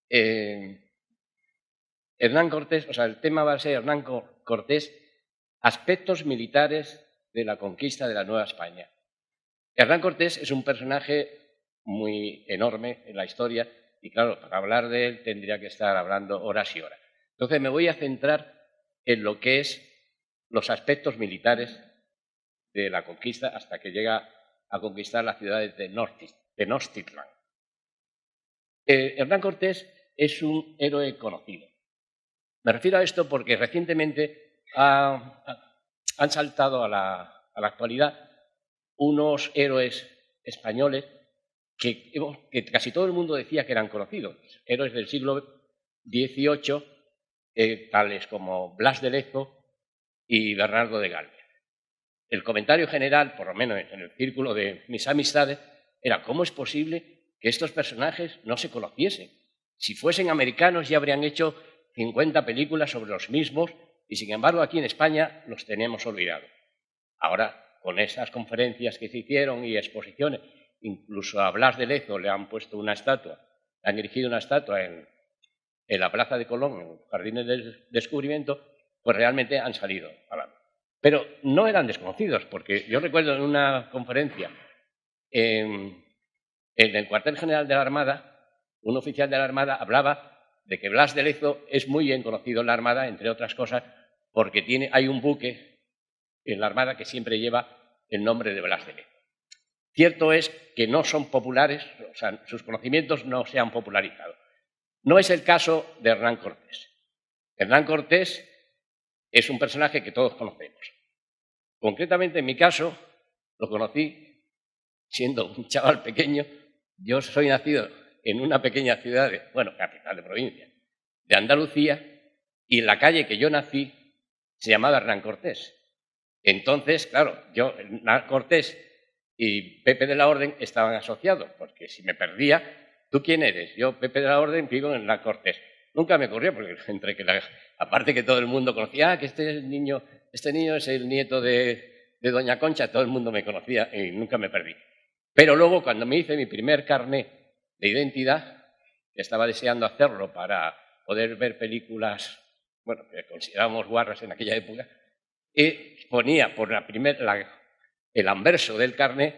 Hernán Cortés, o sea, el tema va a ser Hernán Cortés, aspectos militares de la conquista de la Nueva España. Hernán Cortés es un personaje muy enorme en la historia y, claro, para hablar de él tendría que estar hablando horas y horas. Entonces me voy a centrar en lo que es los aspectos militares de la conquista hasta que llega a conquistar las ciudades de Tenochtitlan. Hernán Cortés es un héroe conocido. Me refiero a esto porque recientemente han saltado a la actualidad unos héroes españoles que casi todo el mundo decía que eran conocidos, héroes del siglo XVIII, tales como Blas de Lezo y Bernardo de Galvez. El comentario general, por lo menos en el círculo de mis amistades, era ¿cómo es posible que estos personajes no se conociesen? Si fuesen americanos ya habrían hecho 50 películas sobre los mismos y, sin embargo, aquí en España los tenemos olvidados. Ahora, con esas conferencias que se hicieron y exposiciones, incluso a Blas de Lezo le han puesto una estatua, le han erigido una estatua en la Plaza de Colón, en los Jardines del Descubrimiento, pues realmente han salido hablando. Pero no eran desconocidos, porque yo recuerdo en una conferencia en el cuartel general de la Armada, un oficial de la Armada hablaba de que Blas de Lezo es muy bien conocido en la Armada, entre otras cosas, porque hay un buque en la Armada que siempre lleva el nombre de Blas de Lezo. Cierto es que no son populares, o sea, sus conocimientos no se han popularizado. No es el caso de Hernán Cortés. Hernán Cortés es un personaje que todos conocemos. Concretamente, en mi caso, lo conocí siendo un chaval pequeño. Yo soy nacido en una pequeña ciudad, capital de provincia, de Andalucía, y en la calle que yo nací se llamaba Hernán Cortés. Entonces, claro, Hernán Cortés y Pepe de la Orden estaban asociados, porque si me perdía, ¿tú quién eres? Yo, Pepe de la Orden, vivo en Hernán Cortés. Nunca me ocurrió, porque aparte que todo el mundo conocía, que este niño es el nieto de doña Concha, todo el mundo me conocía y nunca me perdí. Pero luego, cuando me hice mi primer carné de identidad, que estaba deseando hacerlo para poder ver películas, que considerábamos guarras en aquella época, y ponía por el anverso del carné,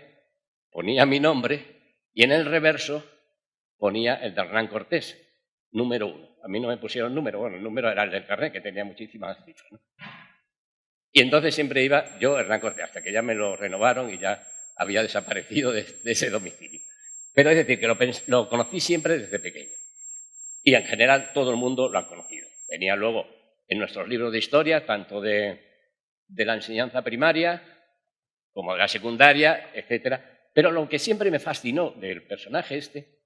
ponía mi nombre y en el reverso ponía el de Hernán Cortés, número 1. A mí no me pusieron número, el número era el del carnet, que tenía muchísimas cifras, ¿no? Y entonces siempre iba yo, Hernán Cortés, hasta que ya me lo renovaron y ya había desaparecido de ese domicilio. Pero es decir, que lo conocí siempre desde pequeño. Y en general todo el mundo lo ha conocido. Venía luego en nuestros libros de historia, tanto de la enseñanza primaria como de la secundaria, etc. Pero lo que siempre me fascinó del personaje este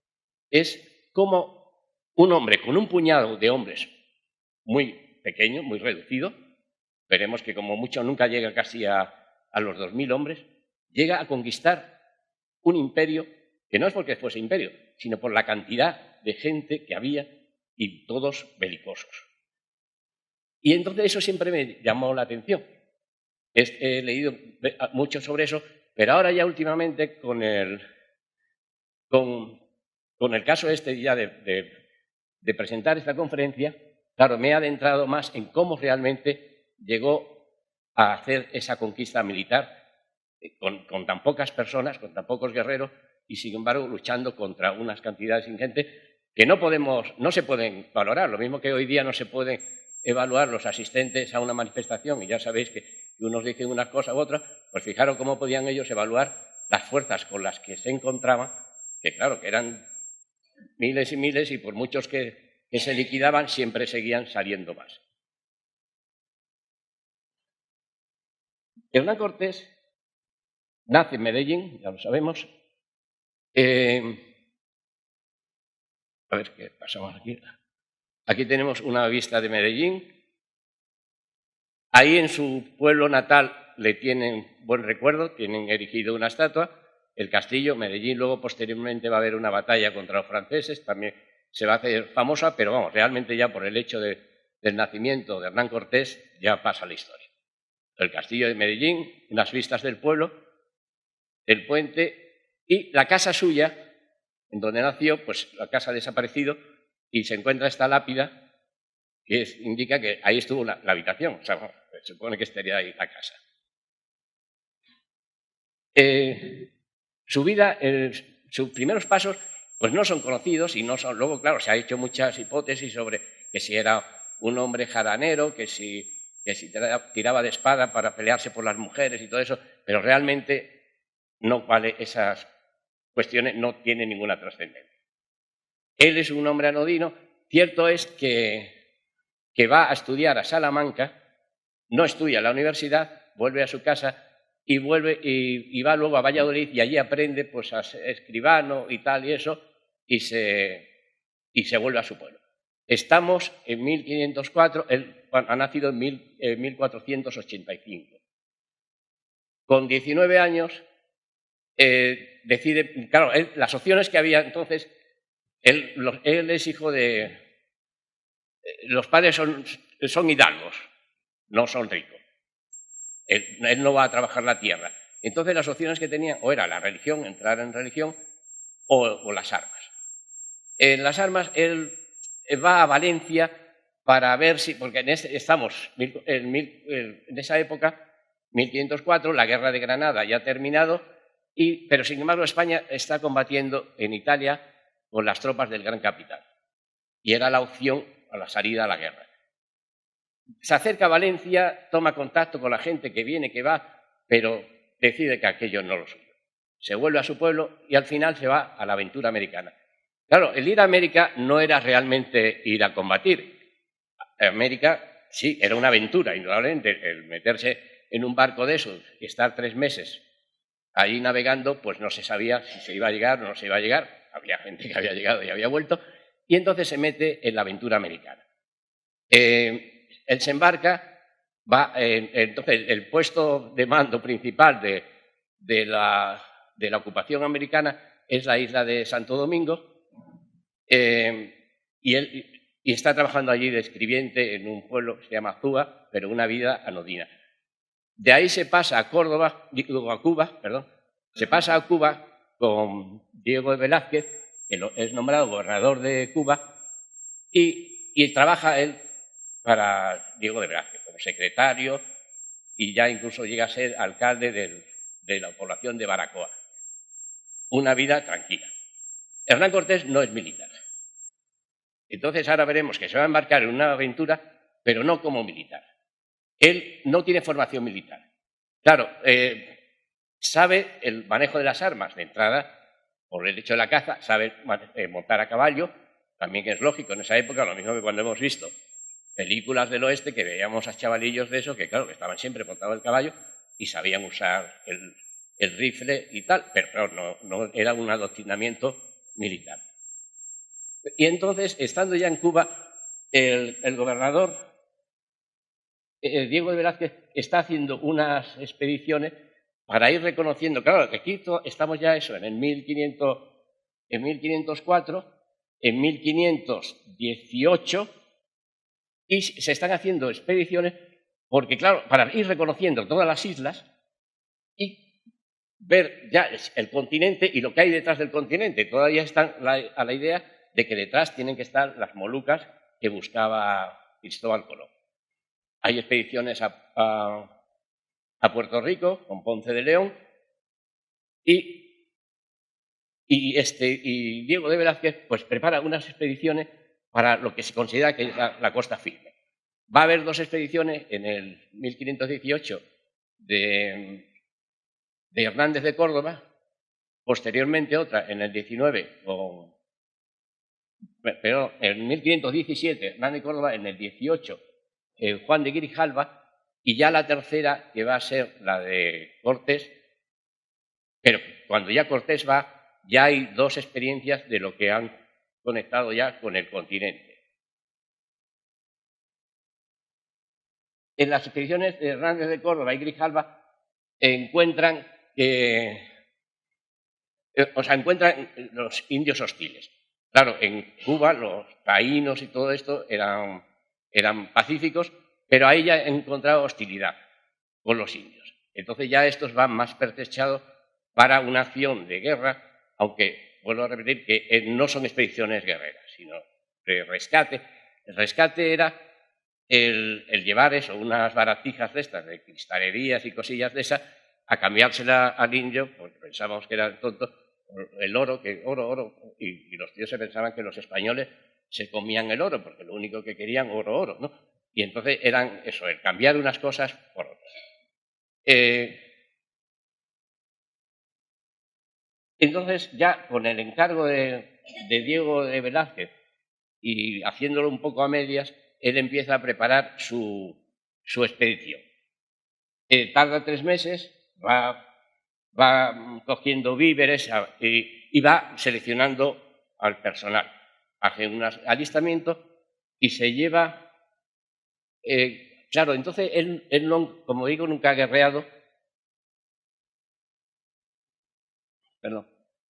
es cómo un hombre con un puñado de hombres muy pequeño, muy reducido, veremos que como mucho nunca llega casi a los 2000 hombres, llega a conquistar un imperio que no es porque fuese imperio, sino por la cantidad de gente que había y todos belicosos. Y entonces eso siempre me llamó la atención. He leído mucho sobre eso, pero ahora ya últimamente con el caso este ya de presentar esta conferencia, claro, me he adentrado más en cómo realmente llegó a hacer esa conquista militar con tan pocas personas, con tan pocos guerreros, y sin embargo luchando contra unas cantidades ingentes que no se pueden valorar. Lo mismo que hoy día no se pueden evaluar los asistentes a una manifestación, y ya sabéis que unos dicen una cosa u otra, pues fijaros cómo podían ellos evaluar las fuerzas con las que se encontraban, que claro, que eran miles y miles, y por muchos que se liquidaban, siempre seguían saliendo más. Hernán Cortés nace en Medellín, ya lo sabemos. A ver qué pasamos aquí. Aquí tenemos una vista de Medellín. Ahí en su pueblo natal le tienen buen recuerdo, tienen erigido una estatua. El castillo, Medellín, luego posteriormente va a haber una batalla contra los franceses, también se va a hacer famosa, pero vamos, realmente ya por el hecho del nacimiento de Hernán Cortés ya pasa la historia. El castillo de Medellín, las vistas del pueblo, el puente y la casa suya, en donde nació, pues la casa ha desaparecido, y se encuentra esta lápida que indica que ahí estuvo la habitación, o sea, se supone que estaría ahí la casa. Su vida, sus primeros pasos, pues no son conocidos y no son. Luego, claro, se ha hecho muchas hipótesis sobre que si era un hombre jaranero, que si tiraba de espada para pelearse por las mujeres y todo eso, pero realmente no vale esas cuestiones, no tienen ninguna trascendencia. Él es un hombre anodino. Cierto es que va a estudiar a Salamanca, no estudia en la universidad, vuelve a su casa y va luego a Valladolid y allí aprende pues a ser escribano y tal y eso y se vuelve a su pueblo. Estamos en 1504, él ha nacido en 1485. Con 19 años decide, claro, las opciones que había entonces, él es hijo de... Los padres son hidalgos, no son ricos. Él no va a trabajar la tierra. Entonces las opciones que tenía o era la religión, entrar en religión, o las armas. En las armas él va a Valencia para ver si, porque estamos en esa época, 1504, la guerra de Granada ya ha terminado, pero sin embargo España está combatiendo en Italia con las tropas del gran capitán. Y era la opción a la salida a la guerra. Se acerca a Valencia, toma contacto con la gente que viene, que va, pero decide que aquello no lo suyo. Se vuelve a su pueblo y al final se va a la aventura americana. Claro, el ir a América no era realmente ir a combatir. América, sí, era una aventura, indudablemente. El meterse en un barco de esos y estar 3 meses ahí navegando, pues no se sabía si se iba a llegar o no se iba a llegar. Había gente que había llegado y había vuelto. Y entonces se mete en la aventura americana. Él se embarca, entonces el puesto de mando principal de la ocupación americana es la isla de Santo Domingo, y está trabajando allí de escribiente en un pueblo que se llama Cuba, pero una vida anodina. De ahí se pasa a Cuba, se pasa a Cuba con Diego de Velázquez, que es nombrado gobernador de Cuba, y trabaja él para Diego de Velázquez como secretario y ya incluso llega a ser alcalde de la población de Baracoa. Una vida tranquila. Hernán Cortés no es militar. Entonces ahora veremos que se va a embarcar en una aventura, pero no como militar. Él no tiene formación militar. Claro, sabe el manejo de las armas de entrada, por el hecho de la caza, sabe montar a caballo, también que es lógico en esa época, lo mismo que cuando hemos visto películas del oeste que veíamos a chavalillos de eso, que claro, que estaban siempre montados el caballo y sabían usar el rifle y tal, pero claro, no era un adoctrinamiento militar. Y entonces, estando ya en Cuba, el gobernador Diego de Velázquez está haciendo unas expediciones para ir reconociendo, claro, que aquí estamos ya eso, en 1504, en 1518, y se están haciendo expediciones porque, claro, para ir reconociendo todas las islas y ver ya el continente y lo que hay detrás del continente. Todavía están a la idea de que detrás tienen que estar las Molucas que buscaba Cristóbal Colón. Hay expediciones a Puerto Rico con Ponce de León y Diego de Velázquez pues prepara unas expediciones para lo que se considera que es la costa firme. Va a haber 2 expediciones en el 1518 de Hernández de Córdoba, posteriormente otra en el 19 en 1517 Hernández de Córdoba, en el 18 Juan de Grijalva, y ya la tercera que va a ser la de Cortés, pero cuando ya Cortés va, ya hay 2 experiencias de lo que han conectado ya con el continente. En las expediciones de Hernández de Córdoba y Grijalva encuentran los indios hostiles. Claro, en Cuba los taínos y todo esto eran pacíficos, pero ahí ya han encontrado hostilidad con los indios. Entonces ya estos van más pertrechados para una acción de guerra, aunque vuelvo a repetir que no son expediciones guerreras, sino rescate. El rescate era el llevar eso, unas baratijas de estas, de cristalerías y cosillas de esas, a cambiársela al indio, porque pensábamos que era tonto, el oro, y los tíos se pensaban que los españoles se comían el oro, porque lo único que querían, oro, ¿no? Y entonces eran eso, el cambiar unas cosas por otras. Entonces, ya con el encargo de Diego de Velázquez y haciéndolo un poco a medias, él empieza a preparar su expedición. Tarda 3 meses, va cogiendo víveres y va seleccionando al personal. Hace un alistamiento y se lleva... claro, entonces él no, como digo, nunca ha guerreado,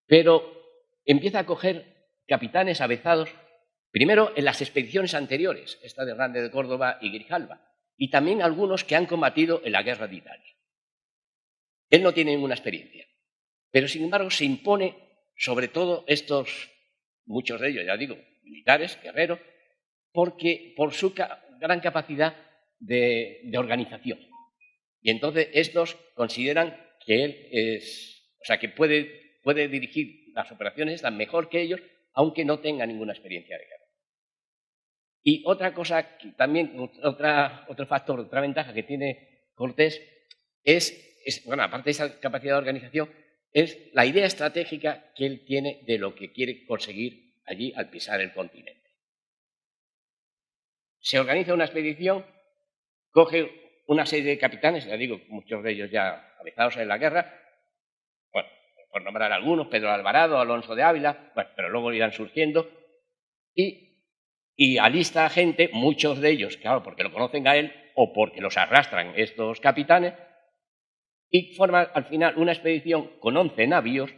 pero empieza a coger capitanes avezados, primero en las expediciones anteriores, esta de Grande de Córdoba y Grijalva, y también algunos que han combatido en la guerra de Italia. Él no tiene ninguna experiencia, pero sin embargo se impone sobre todo estos, muchos de ellos, ya digo, militares, guerreros, porque por su gran capacidad de organización. Y entonces estos consideran que él es, o sea, que puede dirigir las operaciones tan mejor que ellos, aunque no tenga ninguna experiencia de guerra. Y otra cosa, también otro factor, otra ventaja que tiene Cortés bueno, aparte de esa capacidad de organización, es la idea estratégica que él tiene de lo que quiere conseguir allí al pisar el continente. Se organiza una expedición, coge una serie de capitanes, ya digo, muchos de ellos ya avezados en la guerra, bueno, por nombrar algunos, Pedro Alvarado, Alonso de Ávila, bueno, pero luego irán surgiendo, y alista a gente, muchos de ellos, claro, porque lo conocen a él o porque los arrastran estos capitanes, y forma al final una expedición con 11 navíos,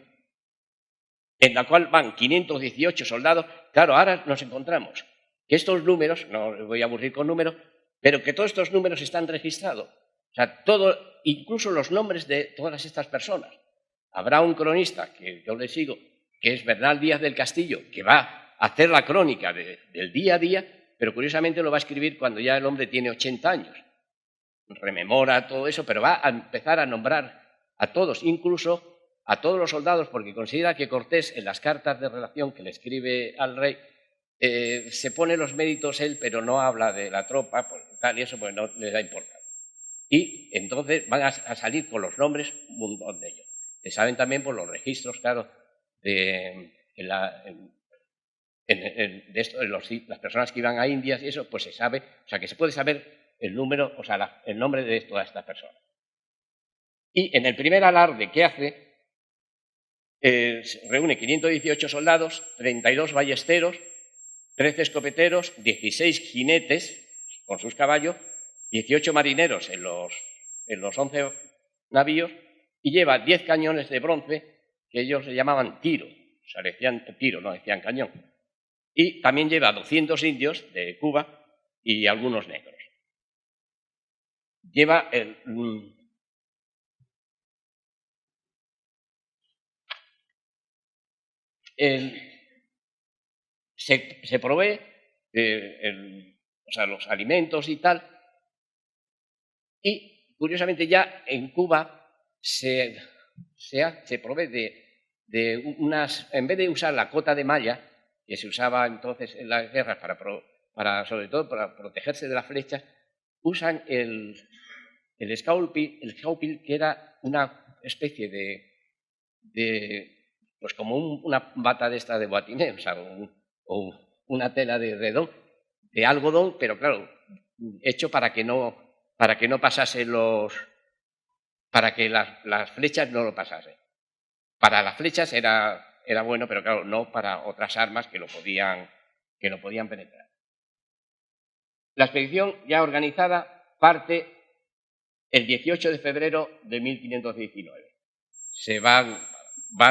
en la cual van 518 soldados. Claro, ahora nos encontramos que estos números, no les voy a aburrir con números, pero que todos estos números están registrados. O sea, incluso los nombres de todas estas personas. Habrá un cronista, que yo le sigo, que es Bernal Díaz del Castillo, que va a hacer la crónica del día a día, pero curiosamente lo va a escribir cuando ya el hombre tiene 80 años. Rememora todo eso, pero va a empezar a nombrar a todos, incluso a todos los soldados, porque considera que Cortés, en las cartas de relación que le escribe al rey, se pone los méritos él, pero no habla de la tropa, pues, tal y eso, pues no le da importancia. Y entonces van a salir con los nombres un montón de ellos. Se saben también por los registros, claro, de las personas que iban a Indias y eso, pues se sabe, o sea, que se puede saber el número, o sea, el nombre de todas estas personas. Y en el primer alarde que hace, reúne 518 soldados, 32 ballesteros, 13 escopeteros, 16 jinetes con sus caballos, 18 marineros en los 11 navíos, y lleva 10 cañones de bronce que ellos le llamaban tiro, o sea, le decían tiro, no decían cañón. Y también lleva 200 indios de Cuba y algunos negros. Lleva se provee o sea, los alimentos y tal, y curiosamente ya en Cuba se provee de unas, en vez de usar la cota de malla, que se usaba entonces en las guerras sobre todo para protegerse de las flechas, usan el scaupil, que era una especie pues como una bata de esta de boatiné, o sea, o una tela de redón, de algodón, pero claro, hecho para que no pasase para que las flechas no lo pasasen. Para las flechas era bueno, pero claro, no para otras armas que lo podían penetrar. La expedición ya organizada parte el 18 de febrero de 1519. Se van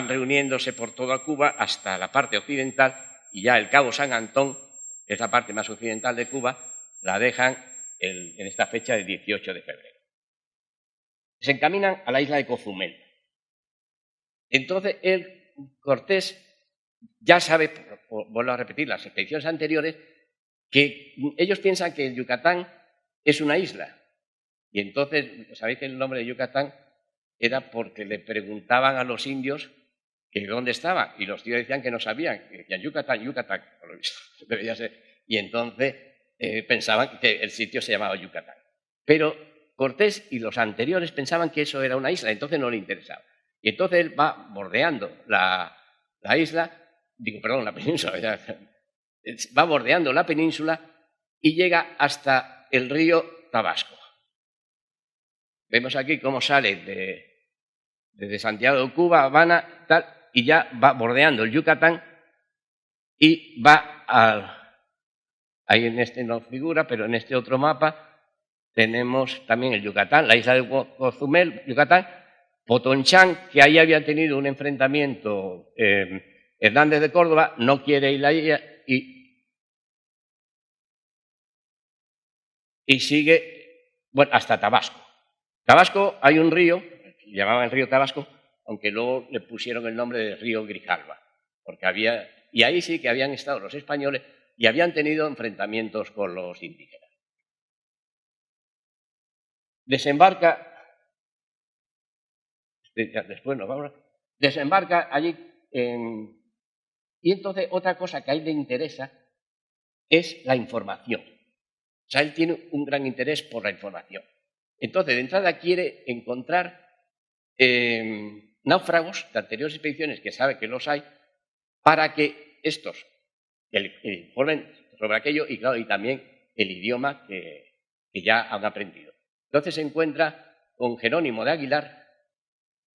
reuniéndose por toda Cuba hasta la parte occidental, y ya el Cabo San Antón, que es la parte más occidental de Cuba, la dejan en esta fecha del 18 de febrero. Se encaminan a la isla de Cozumel. Entonces Cortés ya sabe, vuelvo a repetir, las expediciones anteriores, que ellos piensan que el Yucatán es una isla. Y entonces, ¿sabéis que el nombre de Yucatán era porque le preguntaban a los indios que dónde estaba? Y los tíos decían que no sabían, que decían Yucatán, Yucatán, por lo visto, debería ser. Y entonces pensaban que el sitio se llamaba Yucatán. Pero Cortés y los anteriores pensaban que eso era una isla, entonces no le interesaba. Y entonces él va bordeando la isla, la península, va bordeando la península y llega hasta el río Tabasco. Vemos aquí cómo sale desde Santiago de Cuba, Habana, tal, y ya va bordeando el Yucatán y va ahí en este no figura, pero en este otro mapa tenemos también el Yucatán, la isla de Cozumel, Yucatán, Potonchán, que ahí había tenido un enfrentamiento Hernández de Córdoba, no quiere ir ahí y sigue, bueno, hasta Tabasco. Tabasco hay un río, que llamaban el río Tabasco, aunque luego le pusieron el nombre de río Grijalva, porque había, y ahí sí que habían estado los españoles y habían tenido enfrentamientos con los indígenas. Desembarca, después nos vamos, desembarca allí, y entonces otra cosa que a él le interesa es la información. O sea, él tiene un gran interés por la información. Entonces, de entrada quiere encontrar náufragos de anteriores expediciones, que sabe que los hay, para que estos informen sobre aquello y, claro, y también el idioma que ya han aprendido. Entonces se encuentra con Jerónimo de Aguilar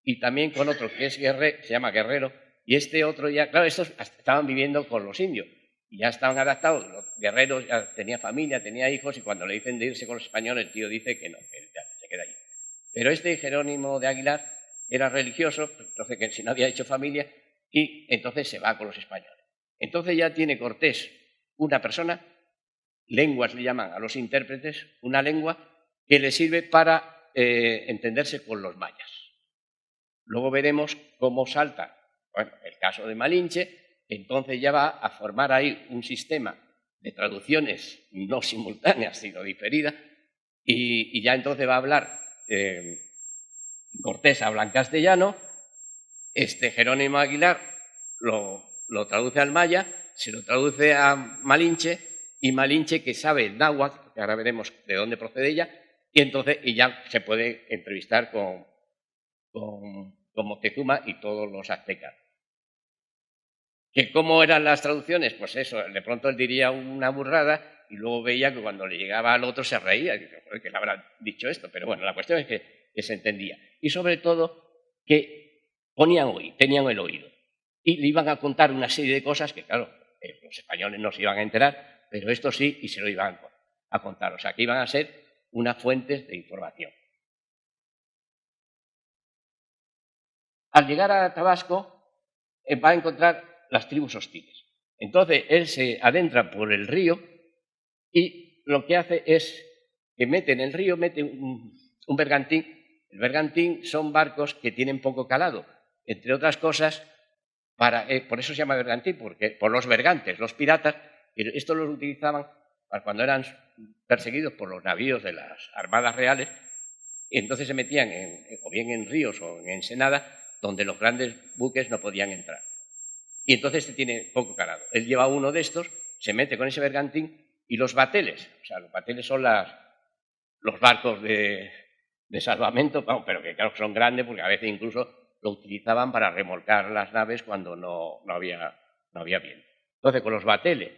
y también con otro que se llama Guerrero, y este otro ya, claro, estos estaban viviendo con los indios y ya estaban adaptados. Los guerreros ya tenía familia, tenía hijos, y cuando le dicen de irse con los españoles, el tío dice que no, que ya se queda ahí. Pero este Jerónimo de Aguilar era religioso, entonces que si no había hecho familia, y entonces se va con los españoles. Entonces ya tiene Cortés una persona, lenguas le llaman a los intérpretes, una lengua que le sirve para entenderse con los mayas. Luego veremos cómo salta, bueno, el caso de Malinche, entonces ya va a formar ahí un sistema de traducciones no simultáneas, sino diferidas, y ya entonces va a hablar, Cortés habla en castellano, Jerónimo Aguilar lo traduce al maya, se lo traduce a Malinche, y Malinche, que sabe el náhuatl, que ahora veremos de dónde procede ella, y entonces ya se puede entrevistar con Moctezuma y todos los aztecas. ¿Que cómo eran las traducciones? Pues eso, de pronto él diría una burrada y luego veía que cuando le llegaba al otro se reía, y dice, joder, que le habrá dicho esto, pero bueno, la cuestión es que se entendía. Y sobre todo que tenían el oído, y le iban a contar una serie de cosas que, claro, los españoles no se iban a enterar, pero esto sí, y se lo iban a contar. O sea, que iban a ser unas fuentes de información. Al llegar a Tabasco, va a encontrar las tribus hostiles. Entonces, él se adentra por el río y lo que hace es que mete en el río un bergantín. El bergantín son barcos que tienen poco calado, entre otras cosas, por eso se llama bergantín, porque por los bergantes, los piratas, estos los utilizaban para cuando eran perseguidos por los navíos de las armadas reales, y entonces se metían o bien en ríos o en ensenadas donde los grandes buques no podían entrar. Y entonces tiene poco calado. Él lleva uno de estos, se mete con ese bergantín, y los bateles, o sea, los bateles son los barcos de salvamento, pero que claro son grandes porque a veces incluso lo utilizaban para remolcar las naves cuando no había viento. Entonces, con los bateles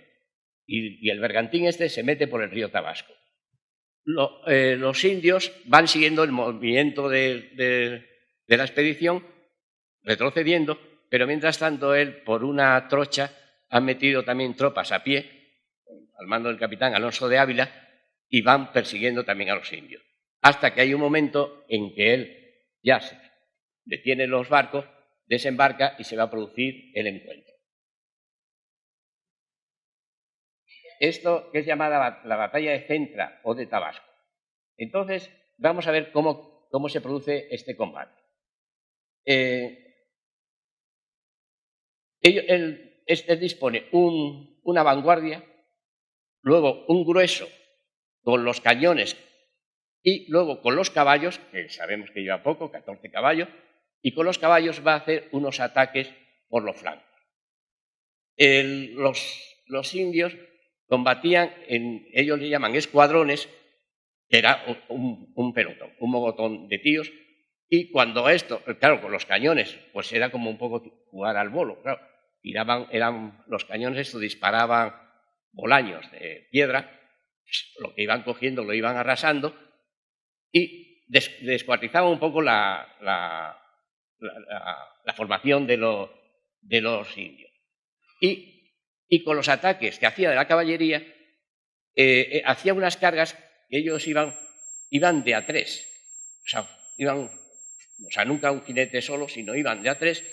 y el bergantín se mete por el río Tabasco. Los indios van siguiendo el movimiento de la expedición, retrocediendo, pero mientras tanto él, por una trocha, ha metido también tropas a pie, al mando del capitán Alonso de Ávila, y van persiguiendo también a los indios. Hasta que hay un momento en que él ya se detiene los barcos, desembarca y se va a producir el encuentro. Esto que es llamada la batalla de Centra o de Tabasco. Entonces, vamos a ver cómo se produce este combate. este dispone una vanguardia, luego un grueso con los cañones y luego con los caballos, que sabemos que lleva poco, 14 caballos, y con los caballos va a hacer unos ataques por los flancos. Los indios combatían, ellos le llaman escuadrones, que era un pelotón, un mogotón de tíos, y cuando esto, claro, con los cañones, pues era como un poco jugar al bolo, claro, los cañones estos disparaban bolaños de piedra, lo que iban cogiendo lo iban arrasando y descuartizaban un poco la formación de los indios. Y con los ataques que hacía de la caballería, hacía unas cargas que ellos iban de a tres. O sea, nunca un jinete solo, sino iban de a tres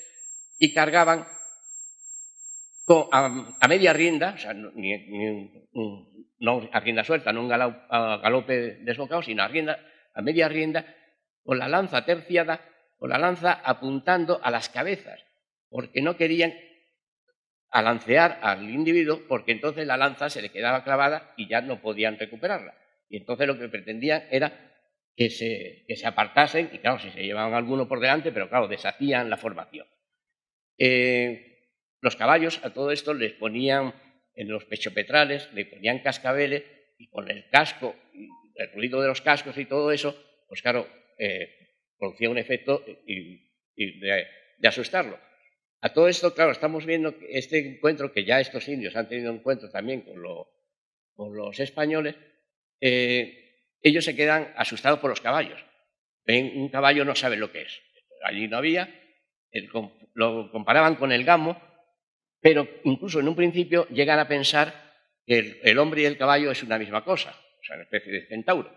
y cargaban a media rienda, o sea, no a rienda suelta, no un galope desbocado, sino a media rienda, con la lanza terciada, con la lanza apuntando a las cabezas, porque no querían alancear al individuo, porque entonces la lanza se le quedaba clavada y ya no podían recuperarla. Y entonces lo que pretendían era que se apartasen, y claro, si se llevaban alguno por delante, pero claro, deshacían la formación. Los caballos a todo esto les ponían en los pechopetrales, le ponían cascabeles, y con el casco, y el ruido de los cascos y todo eso, pues claro, producía un efecto de asustarlo. A todo esto, claro, estamos viendo que este encuentro, que ya estos indios han tenido encuentro también con los españoles, ellos se quedan asustados por los caballos. Ven un caballo, no saben lo que es. Allí no había, lo comparaban con el gamo, pero incluso en un principio llegan a pensar que el hombre y el caballo es una misma cosa, o sea, una especie de centauro.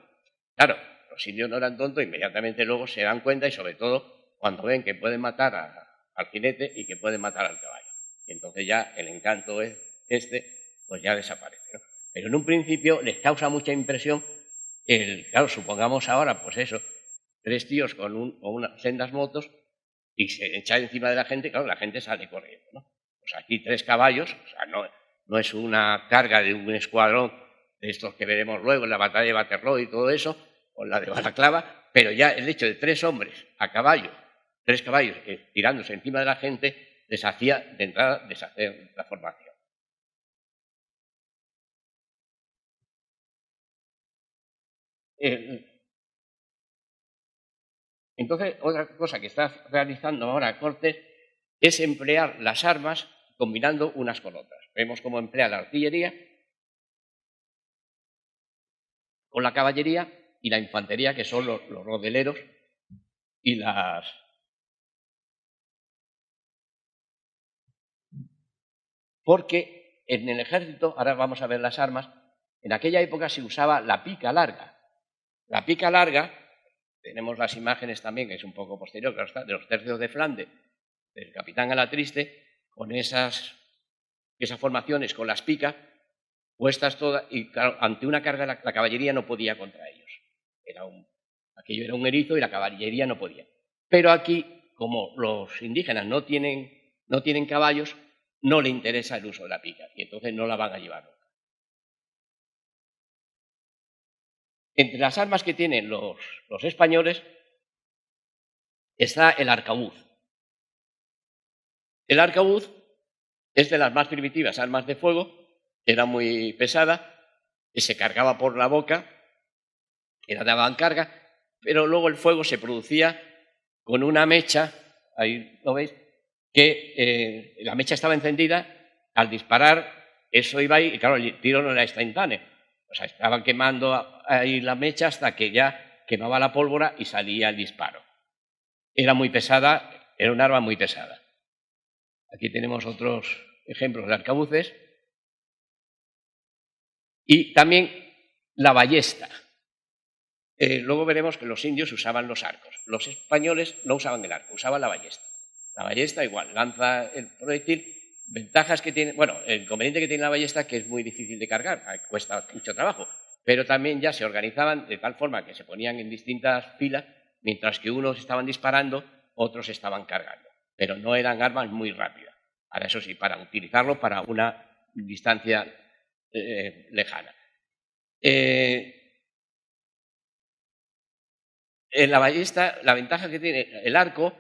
Claro, los indios no eran tontos, inmediatamente luego se dan cuenta y sobre todo cuando ven que pueden matar al jinete y que pueden matar al caballo. Y entonces ya el encanto pues ya desaparece, ¿no? Pero en un principio les causa mucha impresión claro, supongamos ahora, pues eso, 3 tíos con unas sendas motos y se echa encima de la gente, claro, la gente sale corriendo, ¿no? Pues aquí 3 caballos, o sea, no es una carga de un escuadrón de estos que veremos luego en la batalla de Waterloo y todo eso, o la de Balaclava, pero ya el hecho de 3 hombres a caballo, 3 caballos tirándose encima de la gente, les hacía de entrada deshacer la formación. Entonces, otra cosa que está realizando ahora Cortés es emplear las armas combinando unas con otras. Vemos cómo emplea la artillería con la caballería y la infantería, que son los rodeleros y las... Porque en el ejército, ahora vamos a ver las armas, en aquella época se usaba la pica larga. La pica larga, tenemos las imágenes también, que es un poco posterior, de los tercios de Flandes, del capitán Alatriste, con esas formaciones con las picas puestas todas, y claro, ante una carga la caballería no podía contra ellos. Aquello era un erizo y la caballería no podía. Pero aquí, como los indígenas no tienen caballos, no le interesa el uso de la pica y entonces no la van a llevar nunca. Entre las armas que tienen los españoles está el arcabuz. El arcabuz es de las más primitivas armas de fuego, era muy pesada, y se cargaba por la boca, era de avancarga, pero luego el fuego se producía con una mecha, ahí lo veis, que la mecha estaba encendida, al disparar eso iba ahí, y claro, el tiro no era instantáneo, o sea, estaban quemando ahí la mecha hasta que ya quemaba la pólvora y salía el disparo. Era muy pesada, era un arma muy pesada. Aquí tenemos otros ejemplos de arcabuces. Y también la ballesta. Luego veremos que los indios usaban los arcos. Los españoles no usaban el arco, usaban la ballesta. La ballesta igual, lanza el proyectil. Ventajas que tiene, bueno, el inconveniente que tiene la ballesta es que es muy difícil de cargar, cuesta mucho trabajo, pero también ya se organizaban de tal forma que se ponían en distintas filas, mientras que unos estaban disparando, otros estaban cargando, pero no eran armas muy rápidas. Ahora, eso sí, para utilizarlo para una distancia lejana. En la ballesta, la ventaja que tiene el arco,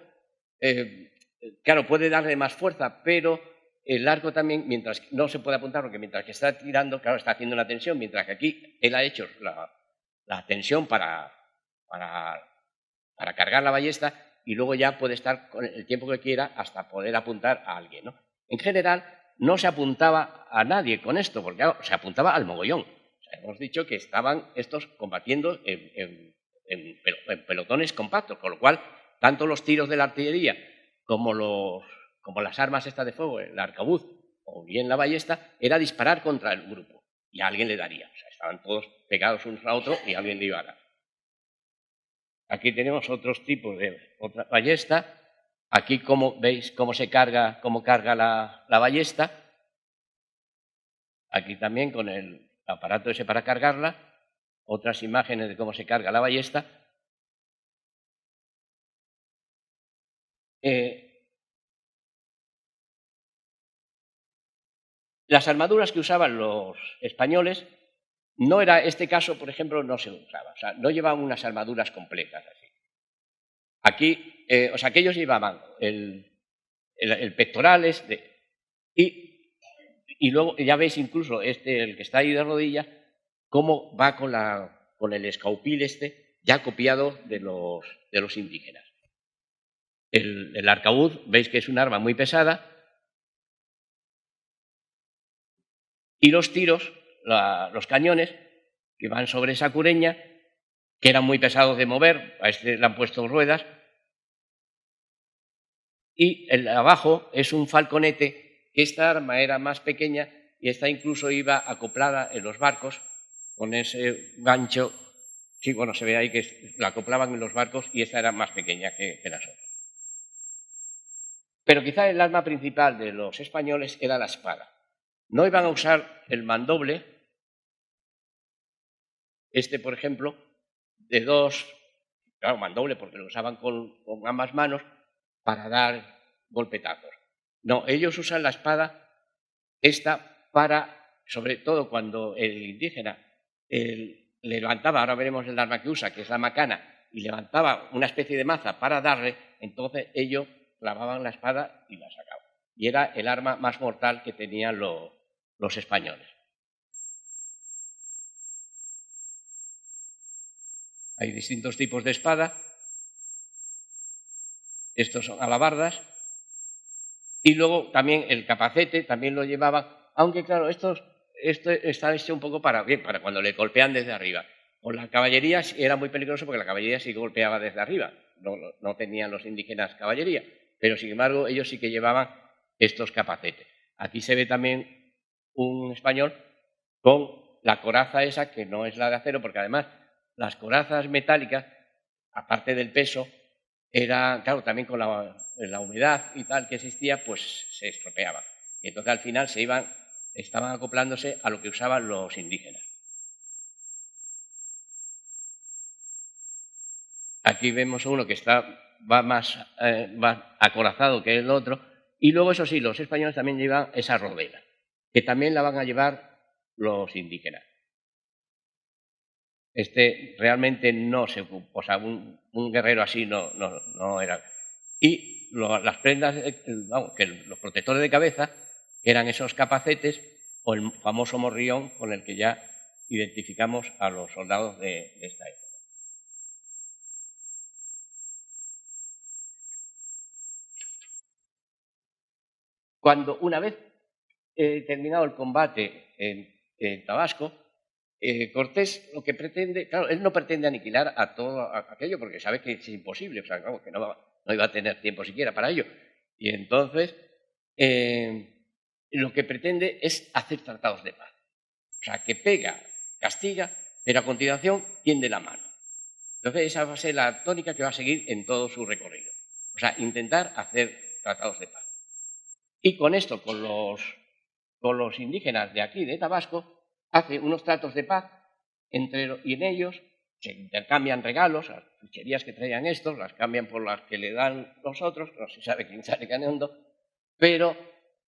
claro, puede darle más fuerza, pero el arco también, mientras no se puede apuntar, porque mientras que está tirando, claro, está haciendo una tensión, mientras que aquí él ha hecho la tensión para cargar la ballesta y luego ya puede estar con el tiempo que quiera hasta poder apuntar a alguien, ¿no? En general, no se apuntaba a nadie con esto, porque claro, se apuntaba al mogollón. O sea, hemos dicho que estaban estos combatiendo en pelotones compactos, con lo cual, tanto los tiros de la artillería como las armas estas de fuego, el arcabuz o bien la ballesta, era disparar contra el grupo y a alguien le daría. O sea, estaban todos pegados unos a otros y a alguien le iba a dar. Aquí tenemos otros tipos de otra ballesta. Aquí, como veis, cómo carga la ballesta. Aquí también con el aparato ese para cargarla. Otras imágenes de cómo se carga la ballesta. Las armaduras que usaban los españoles, no era este caso, por ejemplo, no se usaba. O sea, no llevaban unas armaduras completas así. Aquí, o sea, que ellos llevaban el pectoral y luego ya veis incluso el que está ahí de rodillas, cómo va con el escaupil ya copiado de los indígenas. El arcabuz, veis que es un arma muy pesada, y los tiros, los cañones, que van sobre esa cureña, que eran muy pesados de mover, a este le han puesto ruedas, y el abajo es un falconete, que esta arma era más pequeña y esta incluso iba acoplada en los barcos con ese gancho. Sí, bueno, se ve ahí que la acoplaban en los barcos y esta era más pequeña que las otras. Pero quizá el arma principal de los españoles era la espada. No iban a usar el mandoble, por ejemplo, de claro, mandoble porque lo usaban con ambas manos para dar golpetazos. No, ellos usan la espada para, sobre todo cuando el indígena le levantaba, ahora veremos el arma que usa, que es la macana, y levantaba una especie de maza para darle, entonces ellos clavaban la espada y la sacaban. Y era el arma más mortal que tenían los españoles. Hay distintos tipos de espada. Estos son alabardas. Y luego también el capacete, también lo llevaban, aunque claro, esto está hecho un poco para cuando le golpean desde arriba. Con la caballería era muy peligroso porque la caballería sí golpeaba desde arriba, no tenían los indígenas caballería, pero sin embargo ellos sí que llevaban estos capacetes. Aquí se ve también un español con la coraza esa, que no es la de acero, porque además las corazas metálicas, aparte del peso, era, claro, también con la humedad y tal que existía, pues se estropeaban. Y entonces al final estaban acoplándose a lo que usaban los indígenas. Aquí vemos uno que va más acorazado que el otro. Y luego, eso sí, los españoles también llevan esa rodela, que también la van a llevar los indígenas. Realmente no se ocupó, o sea, un guerrero así no era. Y las prendas, los protectores de cabeza eran esos capacetes o el famoso morrión con el que ya identificamos a los soldados de esta época. Cuando una vez terminado el combate en Tabasco, Cortés lo que pretende, claro, él no pretende aniquilar a todo aquello porque sabe que es imposible, o sea, claro, que no iba a tener tiempo siquiera para ello. Y entonces lo que pretende es hacer tratados de paz. O sea, que pega, castiga, pero a continuación tiende la mano. Entonces esa va a ser la tónica que va a seguir en todo su recorrido. O sea, intentar hacer tratados de paz. Y con esto, con los indígenas de aquí, de Tabasco, hace unos tratos de paz y en ellos se intercambian regalos, las chucherías que traían estos, las cambian por las que le dan los otros, no se sabe quién sale ganando, pero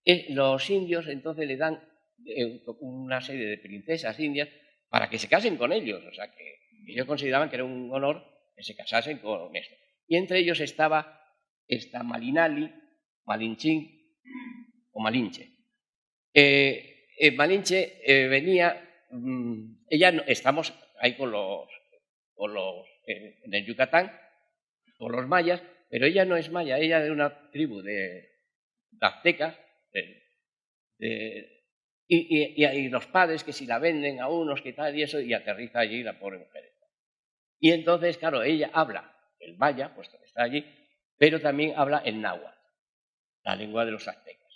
los indios entonces le dan una serie de princesas indias para que se casen con ellos. O sea, que ellos consideraban que era un honor que se casasen con esto. Y entre ellos estaba esta Malinali, Malinchín o Malinche. Malinche venía, estamos ahí en el Yucatán, con los mayas, pero ella no es maya, ella es de una tribu de aztecas, y los padres que si la venden a unos que tal y eso, y aterriza allí la pobre mujer. Y entonces, claro, ella habla el maya, puesto que está allí, pero también habla el náhuatl, la lengua de los aztecas.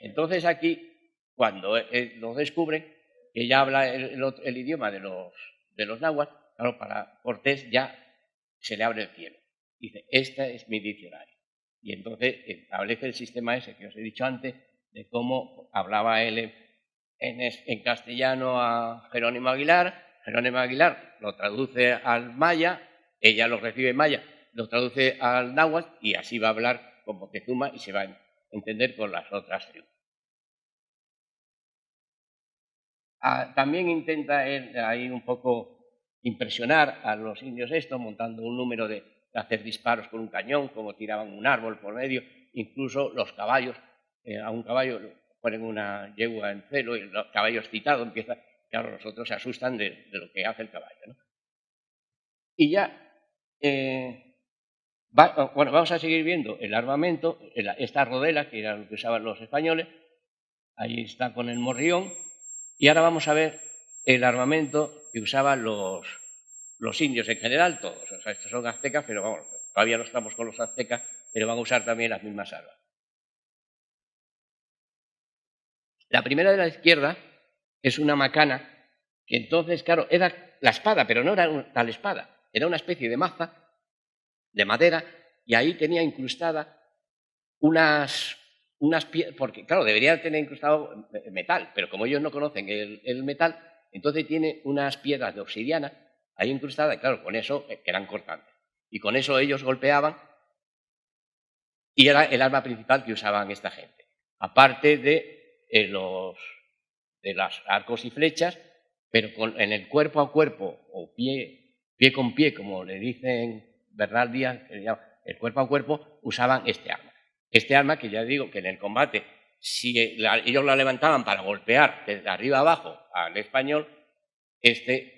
Entonces aquí, cuando lo descubren, ella habla el idioma de los náhuatl, claro, para Cortés ya se le abre el cielo. Dice, este es mi diccionario. Y entonces establece el sistema ese que os he dicho antes, de cómo hablaba él en castellano a Jerónimo Aguilar. Jerónimo Aguilar lo traduce al maya, ella lo recibe en maya, lo traduce al náhuatl y así va a hablar con Moctezuma y se va a entender con las otras tribus. También intenta él ahí un poco impresionar a los indios montando un número de hacer disparos con un cañón, como tiraban un árbol por medio, incluso los caballos, a un caballo ponen una yegua en celo y los caballos excitados empiezan, claro, los otros se asustan de lo que hace el caballo, ¿no? Y ya, bueno, vamos a seguir viendo el armamento, esta rodela, que era lo que usaban los españoles, ahí está con el morrión, y ahora vamos a ver el armamento que usaban los indios en general, todos. O sea, estos son aztecas, pero vamos, todavía no estamos con los aztecas, pero van a usar también las mismas armas. La primera de la izquierda es una macana, que entonces, claro, era la espada, pero no era tal espada, era una especie de maza de madera, y ahí tenía incrustada unas piedras, porque claro, debería tener incrustado metal, pero como ellos no conocen el metal, entonces tiene unas piedras de obsidiana ahí incrustadas, y claro, con eso eran cortantes. Y con eso ellos golpeaban, y era el arma principal que usaban esta gente. Aparte de los arcos y flechas, pero en el cuerpo a cuerpo, o pie con pie, como le dicen Bernal Díaz, el cuerpo a cuerpo, usaban este arma. Este arma, que ya digo que en el combate, si ellos la levantaban para golpear desde arriba abajo al español,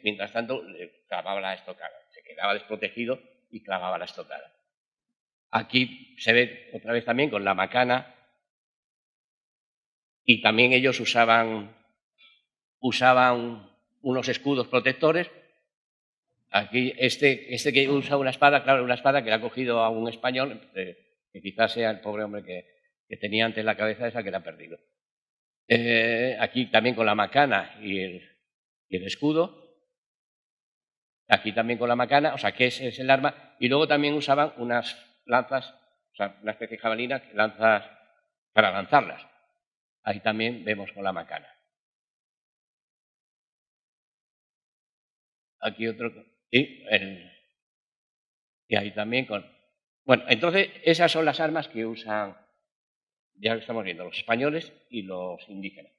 mientras tanto, le clavaba la estocada. Se quedaba desprotegido y clavaba la estocada. Aquí se ve otra vez también con la macana, y también ellos usaban unos escudos protectores. Aquí este que usa una espada, claro, una espada que le ha cogido a un español, que quizás sea el pobre hombre que tenía antes la cabeza esa que la ha perdido. Aquí también con la macana y el escudo. Aquí también con la macana, o sea, que ese es el arma. Y luego también usaban unas lanzas, o sea, una especie de jabalina, lanzas para lanzarlas. Ahí también vemos con la macana. Aquí otro. Y ahí también con... Bueno, entonces esas son las armas que usan, ya estamos viendo, los españoles y los indígenas.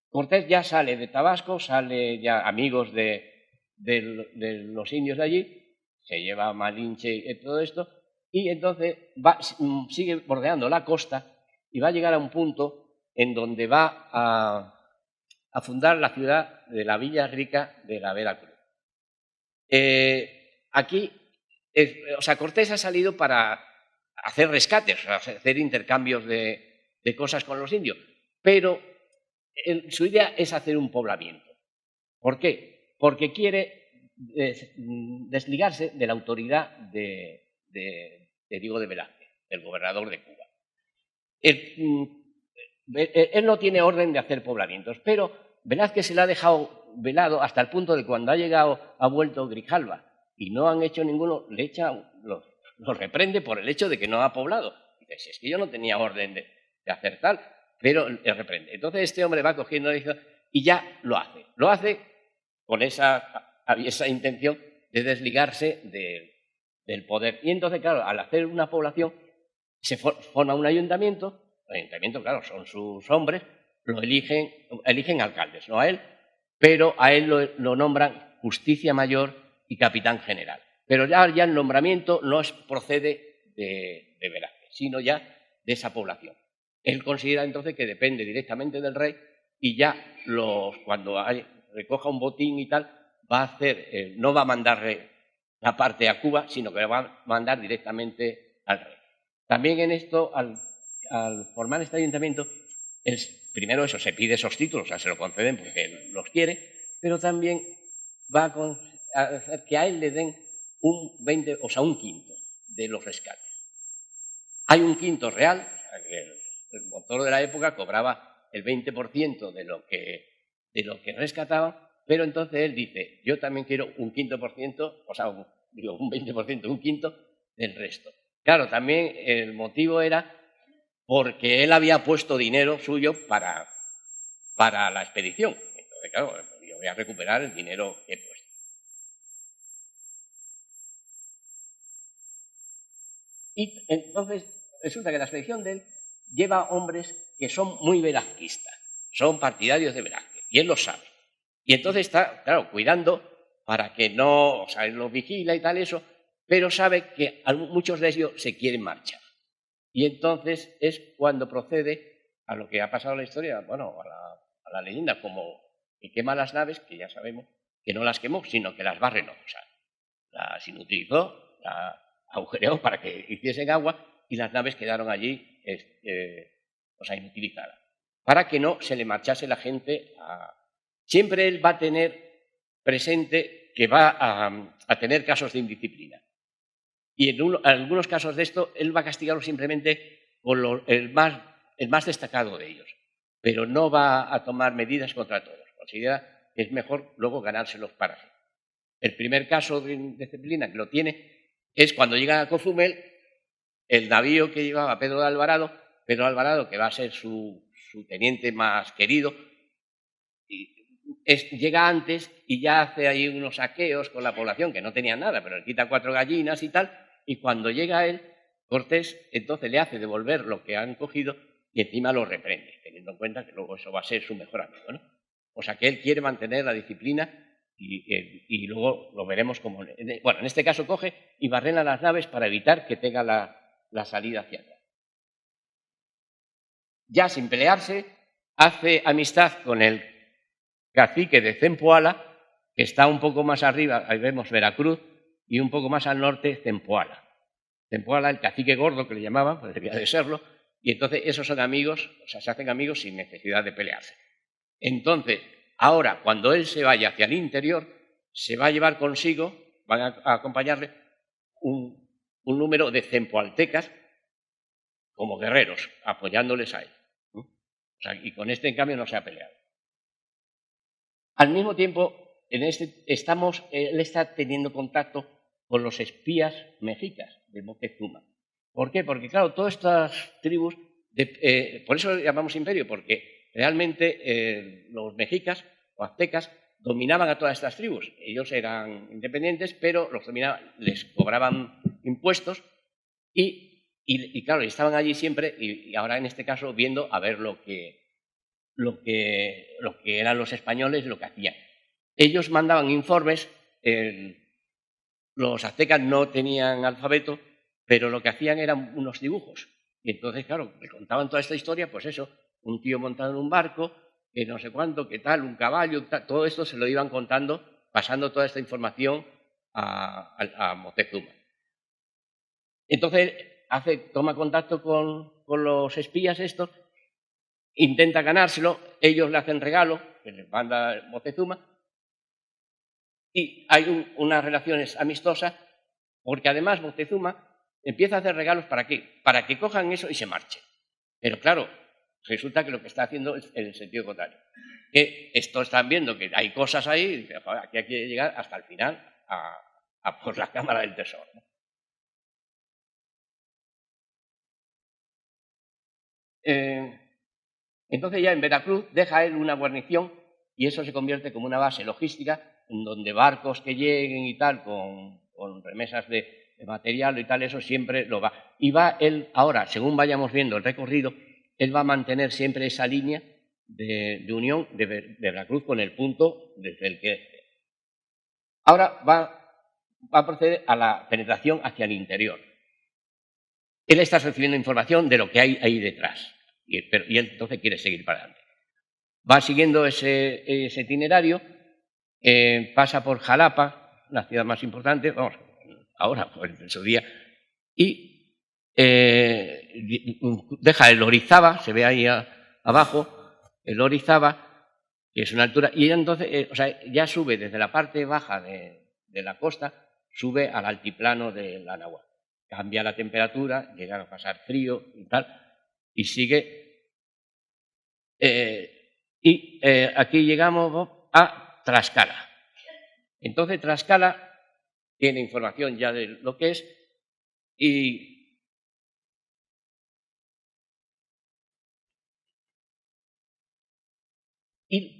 Cortés ya sale de Tabasco, sale ya amigos de los indios de allí, se lleva a Malinche y todo esto, y entonces sigue bordeando la costa y va a llegar a un punto en donde va a fundar la ciudad de la Villa Rica de la Veracruz. Aquí, o sea, Cortés ha salido para hacer rescates, hacer intercambios de cosas con los indios, pero su idea es hacer un poblamiento. ¿Por qué? Porque quiere desligarse de la autoridad de Diego de Velázquez, el gobernador de Cuba. Él no tiene orden de hacer poblamientos, pero Velázquez se le ha dejado velado hasta el punto de que cuando ha vuelto Grijalva y no han hecho ninguno, le echa, lo reprende por el hecho de que no ha poblado. Dice, si es que yo no tenía orden de hacer tal, pero le reprende. Entonces este hombre va cogiendo y ya lo hace. Lo hace con esa intención de desligarse del poder. Y entonces, claro, al hacer una población, se forma un ayuntamiento ayuntamiento, claro, son sus hombres, lo eligen alcaldes, no a él, pero a él lo nombran justicia mayor y capitán general. Pero ya el nombramiento no procede de Velázquez, sino ya de esa población. Él considera entonces que depende directamente del rey y ya cuando recoja un botín y tal, va a hacer, no va a mandarle la parte a Cuba, sino que va a mandar directamente al rey. También en esto, al formar este ayuntamiento, primero eso, se pide esos títulos, o sea, se lo conceden porque él los quiere, pero también va a hacer que a él le den un 20, o sea, un quinto de los rescates. Hay un quinto real, o sea, que el motor de la época cobraba el 20% de lo que rescataba, pero entonces él dice, yo también quiero un quinto por ciento, o sea, un 20%, un quinto del resto. Claro, también el motivo era porque él había puesto dinero suyo para la expedición. Entonces, claro, yo voy a recuperar el dinero que he puesto. Y entonces resulta que la expedición de él lleva hombres que son muy velazquistas, son partidarios de Velázquez, y él lo sabe. Y entonces está, claro, cuidando para que no, o sea, él los vigila y tal eso, pero sabe que muchos de ellos se quieren marchar. Y entonces es cuando procede a lo que ha pasado en la historia, bueno, a la leyenda, como que quema las naves, que ya sabemos que no las quemó, sino que las barrenó, o sea, las inutilizó, las agujereó para que hiciesen agua y las naves quedaron allí, o sea, inutilizadas, para que no se le marchase la gente. Siempre él va a tener presente que va a tener casos de indisciplina. Y en algunos casos de esto, él va a castigarlo simplemente con el más destacado de ellos, pero no va a tomar medidas contra todos. Considera que es mejor luego ganárselos para sí. El primer caso de indisciplina que lo tiene es cuando llega a Cozumel, el navío que llevaba Pedro de Alvarado, que va a ser su teniente más querido, llega antes y ya hace ahí unos saqueos con la población, que no tenían nada, pero le quita 4 gallinas y tal, y cuando llega él, Cortés entonces le hace devolver lo que han cogido y encima lo reprende, teniendo en cuenta que luego eso va a ser su mejor amigo, ¿no? O sea que él quiere mantener la disciplina y luego lo veremos como... Bueno, en este caso coge y barrena las naves para evitar que tenga la salida hacia atrás. Ya sin pelearse, hace amistad con el cacique de Zempoala, que está un poco más arriba, ahí vemos Veracruz, y un poco más al norte Zempoala. Zempoala, el cacique gordo que le llamaban, pues debía de serlo, y entonces esos son amigos, o sea, se hacen amigos sin necesidad de pelearse. Entonces, ahora, cuando él se vaya hacia el interior, se va a llevar consigo, van a acompañarle un número de zempoaltecas como guerreros, apoyándoles a él. O sea, y con este, en cambio, no se ha peleado. Al mismo tiempo, él está teniendo contacto con los espías mexicas de Moctezuma. ¿Por qué? Porque, claro, todas estas tribus, por eso lo llamamos imperio, porque realmente los mexicas o aztecas dominaban a todas estas tribus. Ellos eran independientes, pero los dominaban, les cobraban impuestos y claro, estaban allí siempre y ahora en este caso viendo a ver lo que eran los españoles, lo que hacían. Ellos mandaban informes, los aztecas no tenían alfabeto, pero lo que hacían eran unos dibujos. Y entonces, claro, me contaban toda esta historia, pues eso, un tío montado en un barco, que no sé cuánto, que tal, un caballo, tal, todo esto se lo iban contando, pasando toda esta información a Moctezuma. Entonces, toma contacto con los espías estos, intenta ganárselo, ellos le hacen regalo, que les manda Moctezuma, y hay unas relaciones amistosas, porque además Moctezuma empieza a hacer regalos ¿para qué? Para que cojan eso y se marchen. Pero claro, resulta que lo que está haciendo es en el sentido contrario. Que estos están viendo que hay cosas ahí, y dicen, joder, aquí hay que llegar hasta el final a por la Cámara del Tesoro, ¿no? Entonces ya en Veracruz deja él una guarnición y eso se convierte como una base logística en donde barcos que lleguen y tal con remesas de material y tal, eso siempre lo va. Y va él ahora, según vayamos viendo el recorrido, él va a mantener siempre esa línea de unión de Veracruz con el punto desde el que... Ahora va a proceder a la penetración hacia el interior. Él está recibiendo información de lo que hay ahí detrás y él entonces quiere seguir para adelante. Va siguiendo ese itinerario, pasa por Jalapa, la ciudad más importante, vamos, ahora, pues en su día, y deja el Orizaba, se ve ahí abajo, el Orizaba, que es una altura, y entonces, o sea, ya sube desde la parte baja de la costa, sube al altiplano de la Náhuatl. Cambia la temperatura, llega a pasar frío y tal, y sigue. Aquí llegamos a Tlaxcala. Entonces, Tlaxcala tiene información ya de lo que es y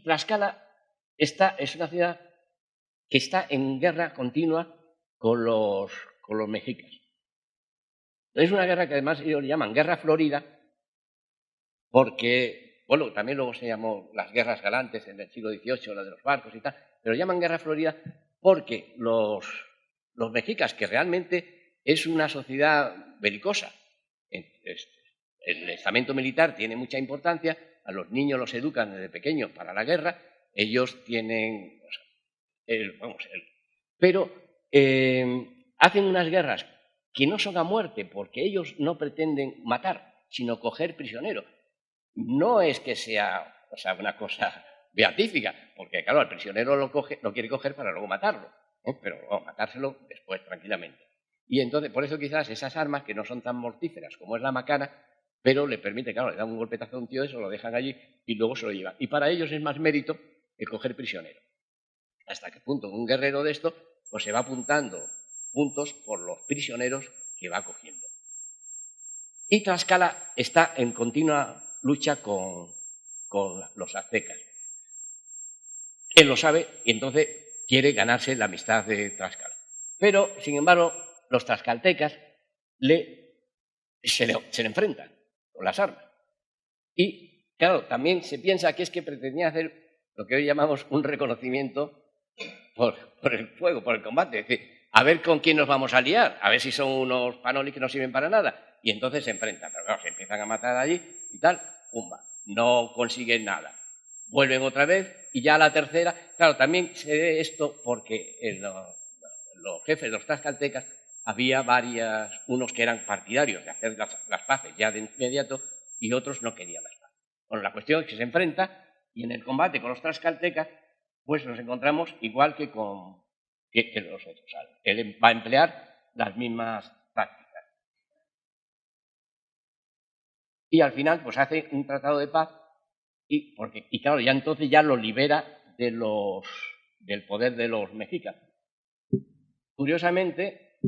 Tlaxcala es una ciudad que está en guerra continua con los mexicas. Es una guerra que además ellos llaman Guerra Florida porque, bueno, también luego se llamó las guerras galantes en el siglo XVIII, la de los barcos y tal, pero llaman Guerra Florida porque los mexicas, que realmente es una sociedad belicosa, el estamento militar tiene mucha importancia, a los niños los educan desde pequeños para la guerra, ellos tienen, pero hacen unas guerras que no son a muerte, porque ellos no pretenden matar, sino coger prisioneros. No es que sea, una cosa beatífica, porque claro, al prisionero lo quiere coger para luego matarlo, pero matárselo después tranquilamente. Y entonces, por eso quizás esas armas, que no son tan mortíferas como es la macana, pero le permite, claro, le dan un golpetazo a un tío, eso lo dejan allí y luego se lo llevan. Y para ellos es más mérito el coger prisionero. Hasta qué punto un guerrero de esto pues se va apuntando puntos por los prisioneros que va cogiendo. Y Tlaxcala está en continua lucha con los aztecas. Él lo sabe y entonces quiere ganarse la amistad de Tlaxcala. Pero, sin embargo, los tlaxcaltecas se le enfrentan con las armas. Y, claro, también se piensa que es que pretendía hacer lo que hoy llamamos un reconocimiento por el fuego, por el combate. Es decir, a ver con quién nos vamos a liar, a ver si son unos panolis que no sirven para nada. Y entonces se enfrentan, pero claro, se empiezan a matar allí y tal, pumba, no consiguen nada. Vuelven otra vez y ya a la tercera, claro, también se ve esto porque los jefes de los tlaxcaltecas había unos que eran partidarios de hacer las paces ya de inmediato y otros no querían las paces. Bueno, la cuestión es que se enfrenta y en el combate con los tlaxcaltecas pues nos encontramos igual que los otros. Él va a emplear las mismas tácticas. Y al final, pues hace un tratado de paz y claro, ya entonces ya lo libera del poder de los mexicas. Curiosamente,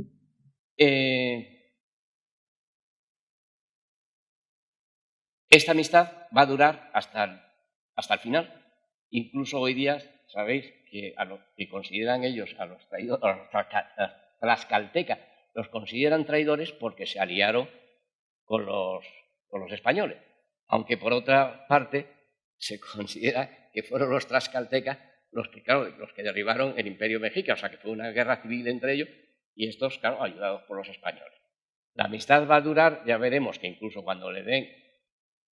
esta amistad va a durar hasta el final. Incluso hoy día sabéis que a los que consideran ellos, a los tlaxcaltecas, los consideran traidores porque se aliaron con los españoles. Aunque por otra parte se considera que fueron los tlaxcaltecas los que derribaron el imperio mexica, o sea que fue una guerra civil entre ellos y estos, claro, ayudados por los españoles. La amistad va a durar, ya veremos que incluso cuando le den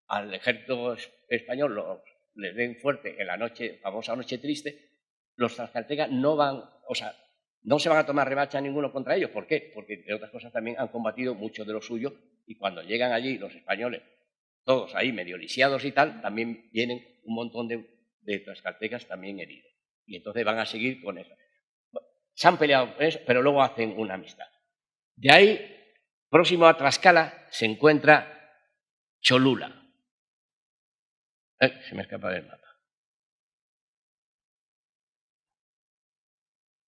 al ejército español les den fuerte en la famosa noche triste, los tlaxcaltecas no se van a tomar revancha ninguno contra ellos. ¿Por qué? Porque, entre otras cosas, también han combatido mucho de lo suyo y cuando llegan allí los españoles, todos ahí medio lisiados y tal, también vienen un montón de tlaxcaltecas también heridos. Y entonces van a seguir con eso. Se han peleado, pero luego hacen una amistad. De ahí, próximo a Tlaxcala, se encuentra Cholula. Se me escapa del mapa.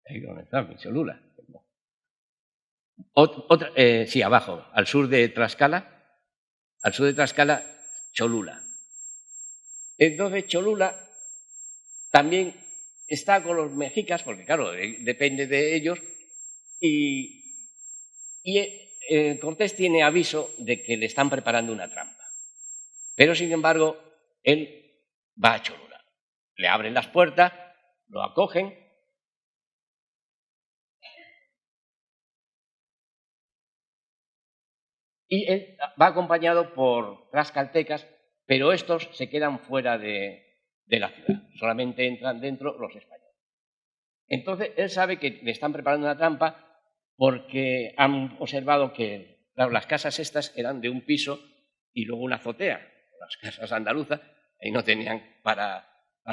Ahí donde está, mi Cholula. Sí, abajo, al sur de Tlaxcala. Al sur de Tlaxcala, Cholula. Entonces, Cholula también está con los mexicas, porque claro, depende de ellos, y Cortés tiene aviso de que le están preparando una trampa. Pero, sin embargo, él va a Cholula. Le abren las puertas, lo acogen. Y él va acompañado por tlaxcaltecas, pero estos se quedan fuera de la ciudad. Solamente entran dentro los españoles. Entonces, él sabe que le están preparando una trampa porque han observado que, claro, las casas estas eran de un piso y luego una azotea. Las casas andaluzas, ahí no tenían para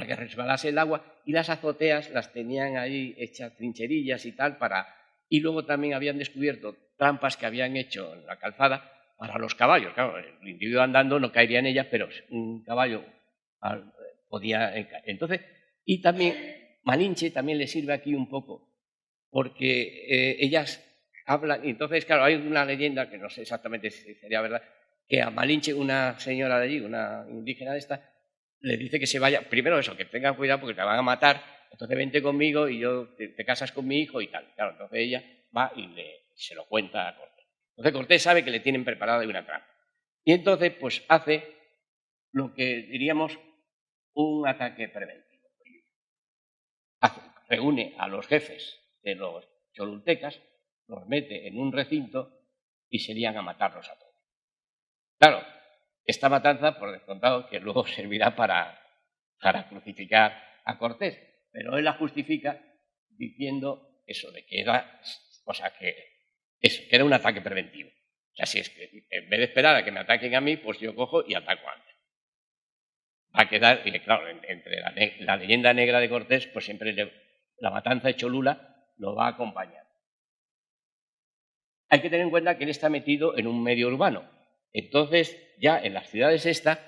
que resbalase el agua, y las azoteas las tenían ahí hechas trincherillas y tal para... Y luego también habían descubierto trampas que habían hecho en la calzada para los caballos. Claro, el individuo andando no caería en ellas, pero un caballo podía... Entonces, y también Malinche también le sirve aquí un poco, porque ellas hablan... Y entonces, claro, hay una leyenda, que no sé exactamente si sería verdad, que a Malinche, una señora de allí, una indígena de esta, le dice que se vaya, primero eso, que tengan cuidado porque te van a matar, entonces vente conmigo y yo te casas con mi hijo y tal. Claro, entonces ella va y se lo cuenta a Cortés. Entonces Cortés sabe que le tienen preparada una trampa. Y entonces, pues hace lo que diríamos un ataque preventivo. Reúne a los jefes de los cholultecas, los mete en un recinto y se lían a matarlos a todos. Claro, esta matanza, por descontado, que luego servirá para crucificar a Cortés, pero él la justifica diciendo eso, de que era, o sea, que era un ataque preventivo. O sea, si es que en vez de esperar a que me ataquen a mí, pues yo cojo y ataco antes. Va a quedar, y claro, entre la leyenda negra de Cortés, pues siempre la matanza de Cholula lo va a acompañar. Hay que tener en cuenta que él está metido en un medio urbano. Entonces, ya en las ciudades estas,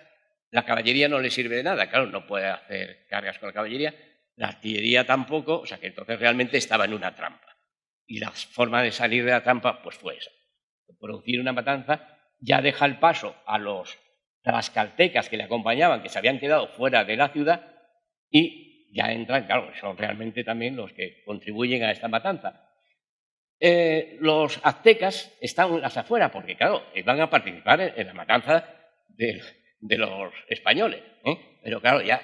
la caballería no le sirve de nada. Claro, no puede hacer cargas con la caballería, la artillería tampoco, o sea que entonces realmente estaba en una trampa. Y la forma de salir de la trampa, pues fue esa. Producir una matanza, ya deja el paso a los tlaxcaltecas que le acompañaban, que se habían quedado fuera de la ciudad, y ya entran, claro, son realmente también los que contribuyen a esta matanza. Los aztecas están en las afueras, porque claro, van a participar en la matanza de los españoles. Pero claro, ya,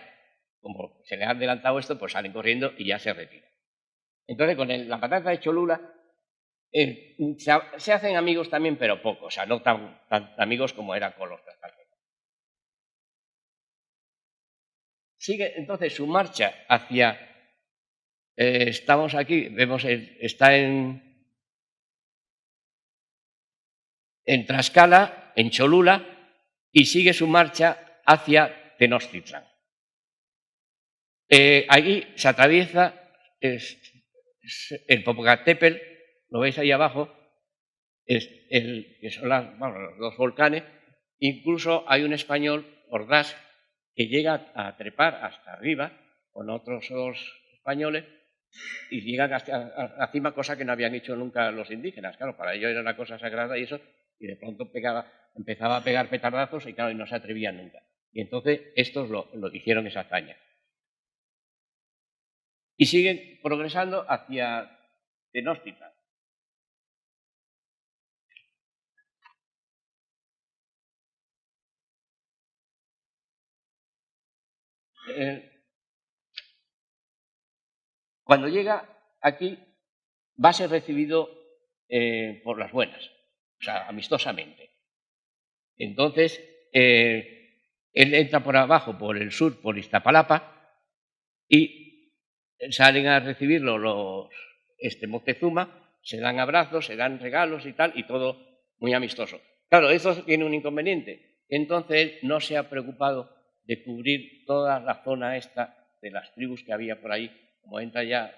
como se les ha adelantado esto, pues salen corriendo y ya se retiran. Entonces, con la matanza de Cholula, se hacen amigos también, pero pocos, o sea, no tan amigos como eran con los tlaxcaltecas. Sigue entonces su marcha hacia... estamos aquí, vemos, está en Tlaxcala, en Cholula, y sigue su marcha hacia Tenochtitlán. Allí se atraviesa el Popocatépetl, lo veis ahí abajo, que son los dos volcanes. Incluso hay un español, Ordaz, que llega a trepar hasta arriba con otros dos españoles y llegan hasta cima, cosa que no habían hecho nunca los indígenas. Claro, para ellos era una cosa sagrada y eso, y de pronto empezaba a pegar petardazos y claro, y no se atrevían nunca. Y entonces estos lo hicieron esa hazaña. Y siguen progresando hacia Tenochtitlán. Cuando llega aquí va a ser recibido por las buenas, o sea, amistosamente. Entonces, él entra por abajo, por el sur, por Iztapalapa, y salen a recibirlo los Moctezuma, se dan abrazos, se dan regalos y tal, y todo muy amistoso. Claro, eso tiene un inconveniente. Entonces, él no se ha preocupado de cubrir toda la zona esta de las tribus que había por ahí. Como entra ya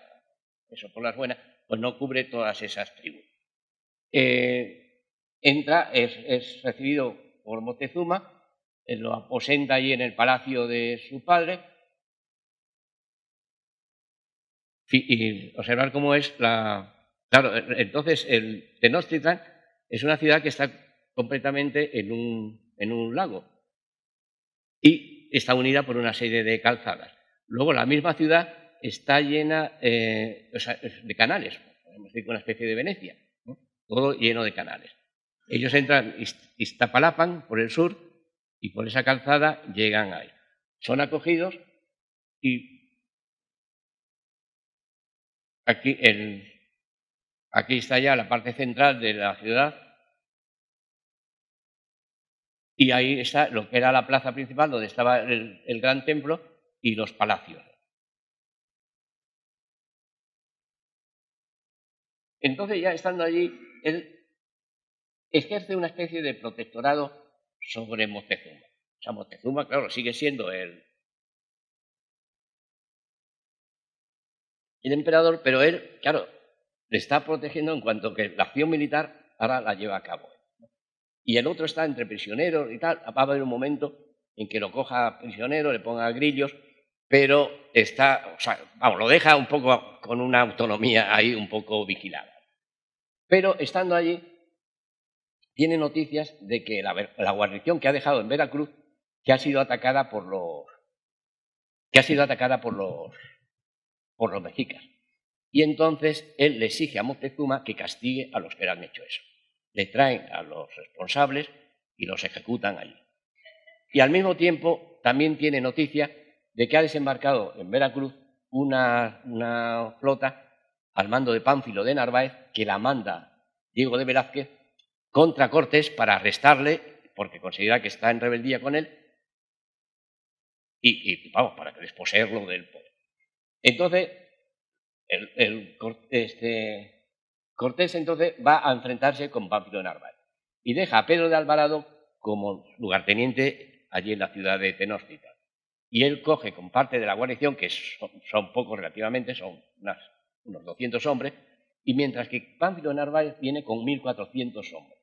eso por las buenas, pues no cubre todas esas tribus. Entra, es recibido por Moctezuma, lo aposenta allí en el palacio de su padre, y observar cómo es la... Claro, entonces el Tenochtitlán es una ciudad que está completamente en un lago y está unida por una serie de calzadas. Luego la misma ciudad está llena de canales, podemos decir, una especie de Venecia, ¿no? Todo lleno de canales. Ellos entran Iztapalapan por el sur y por esa calzada llegan ahí. Son acogidos y aquí está ya la parte central de la ciudad y ahí está lo que era la plaza principal, donde estaba el gran templo y los palacios. Entonces, ya estando allí, él ejerce una especie de protectorado sobre Moctezuma. O sea, Moctezuma, claro, sigue siendo el emperador, pero él, claro, le está protegiendo en cuanto que la acción militar ahora la lleva a cabo. Y el otro está entre prisioneros y tal. Va a haber un momento en que lo coja prisionero, le ponga grillos, pero está, o sea, vamos, lo deja un poco con una autonomía ahí un poco vigilada. Pero estando allí, tiene noticias de que la guarnición que ha dejado en Veracruz, que ha sido atacada por los mexicas. Y entonces él le exige a Moctezuma que castigue a los que le han hecho eso. Le traen a los responsables y los ejecutan allí. Y al mismo tiempo también tiene noticia de que ha desembarcado en Veracruz una flota al mando de Pánfilo de Narváez, que la manda Diego de Velázquez contra Cortés para arrestarle, porque considera que está en rebeldía con él, y vamos, para que desposeerlo del poder. Entonces, Cortés entonces va a enfrentarse con Pánfilo de Narváez y deja a Pedro de Alvarado como lugarteniente allí en la ciudad de Tenochtitlan. Y él coge con parte de la guarnición, que son pocos relativamente, son unos 200 hombres, y mientras que Pánfilo de Narváez viene con 1.400 hombres.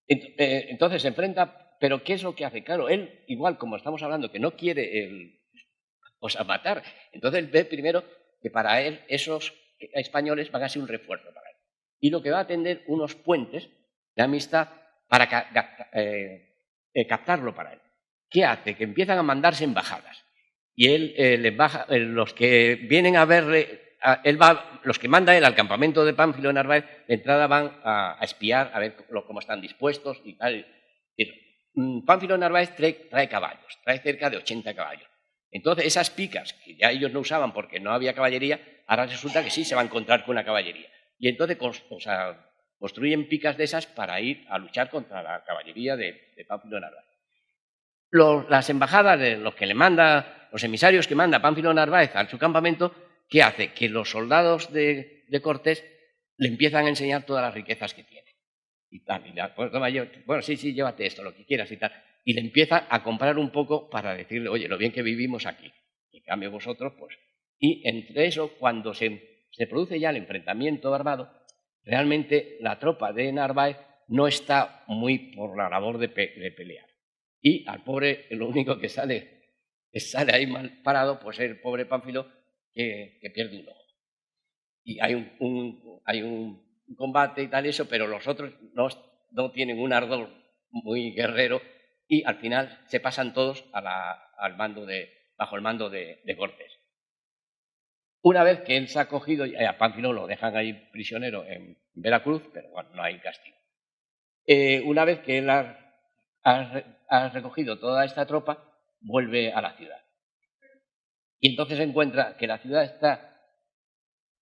Entonces se enfrenta, pero ¿qué es lo que hace? Claro, él, igual como estamos hablando, que no quiere matar, entonces él ve primero que para él esos españoles van a ser un refuerzo para él. Y lo que va a tender unos puentes de amistad para captarlo para él. ¿Qué hace? Que empiezan a mandarse embajadas. Y él, los que vienen a verle, los que manda él al campamento de Pánfilo de Narváez, de entrada van a espiar, a ver cómo están dispuestos y tal. Pánfilo de Narváez trae caballos, trae cerca de 80 caballos. Entonces, esas picas que ya ellos no usaban porque no había caballería, ahora resulta que sí se va a encontrar con una caballería. Y entonces construyen picas de esas para ir a luchar contra la caballería de Pánfilo de Narváez. Las embajadas de los que le manda, los emisarios que manda Pánfilo de Narváez a su campamento, ¿qué hace? Que los soldados de Cortés le empiezan a enseñar todas las riquezas que tiene. Y tal, bueno, sí, llévate esto, lo que quieras y tal. Y le empieza a comprar un poco para decirle, oye, lo bien que vivimos aquí. En cambio vosotros, pues... Y entre eso, cuando se produce ya el enfrentamiento armado, realmente la tropa de Narváez no está muy por la labor de pelear. Y al pobre, lo único que sale ahí mal parado, pues es el pobre Pánfilo que pierde un ojo. Y hay un combate y tal eso, pero los otros no tienen un ardor muy guerrero y al final se pasan todos bajo el mando de Cortés. Una vez que él se ha cogido, a Pánfilo lo dejan ahí prisionero en Veracruz, pero bueno, no hay castigo. Una vez que él ha recogido toda esta tropa, vuelve a la ciudad. Y entonces encuentra que la ciudad está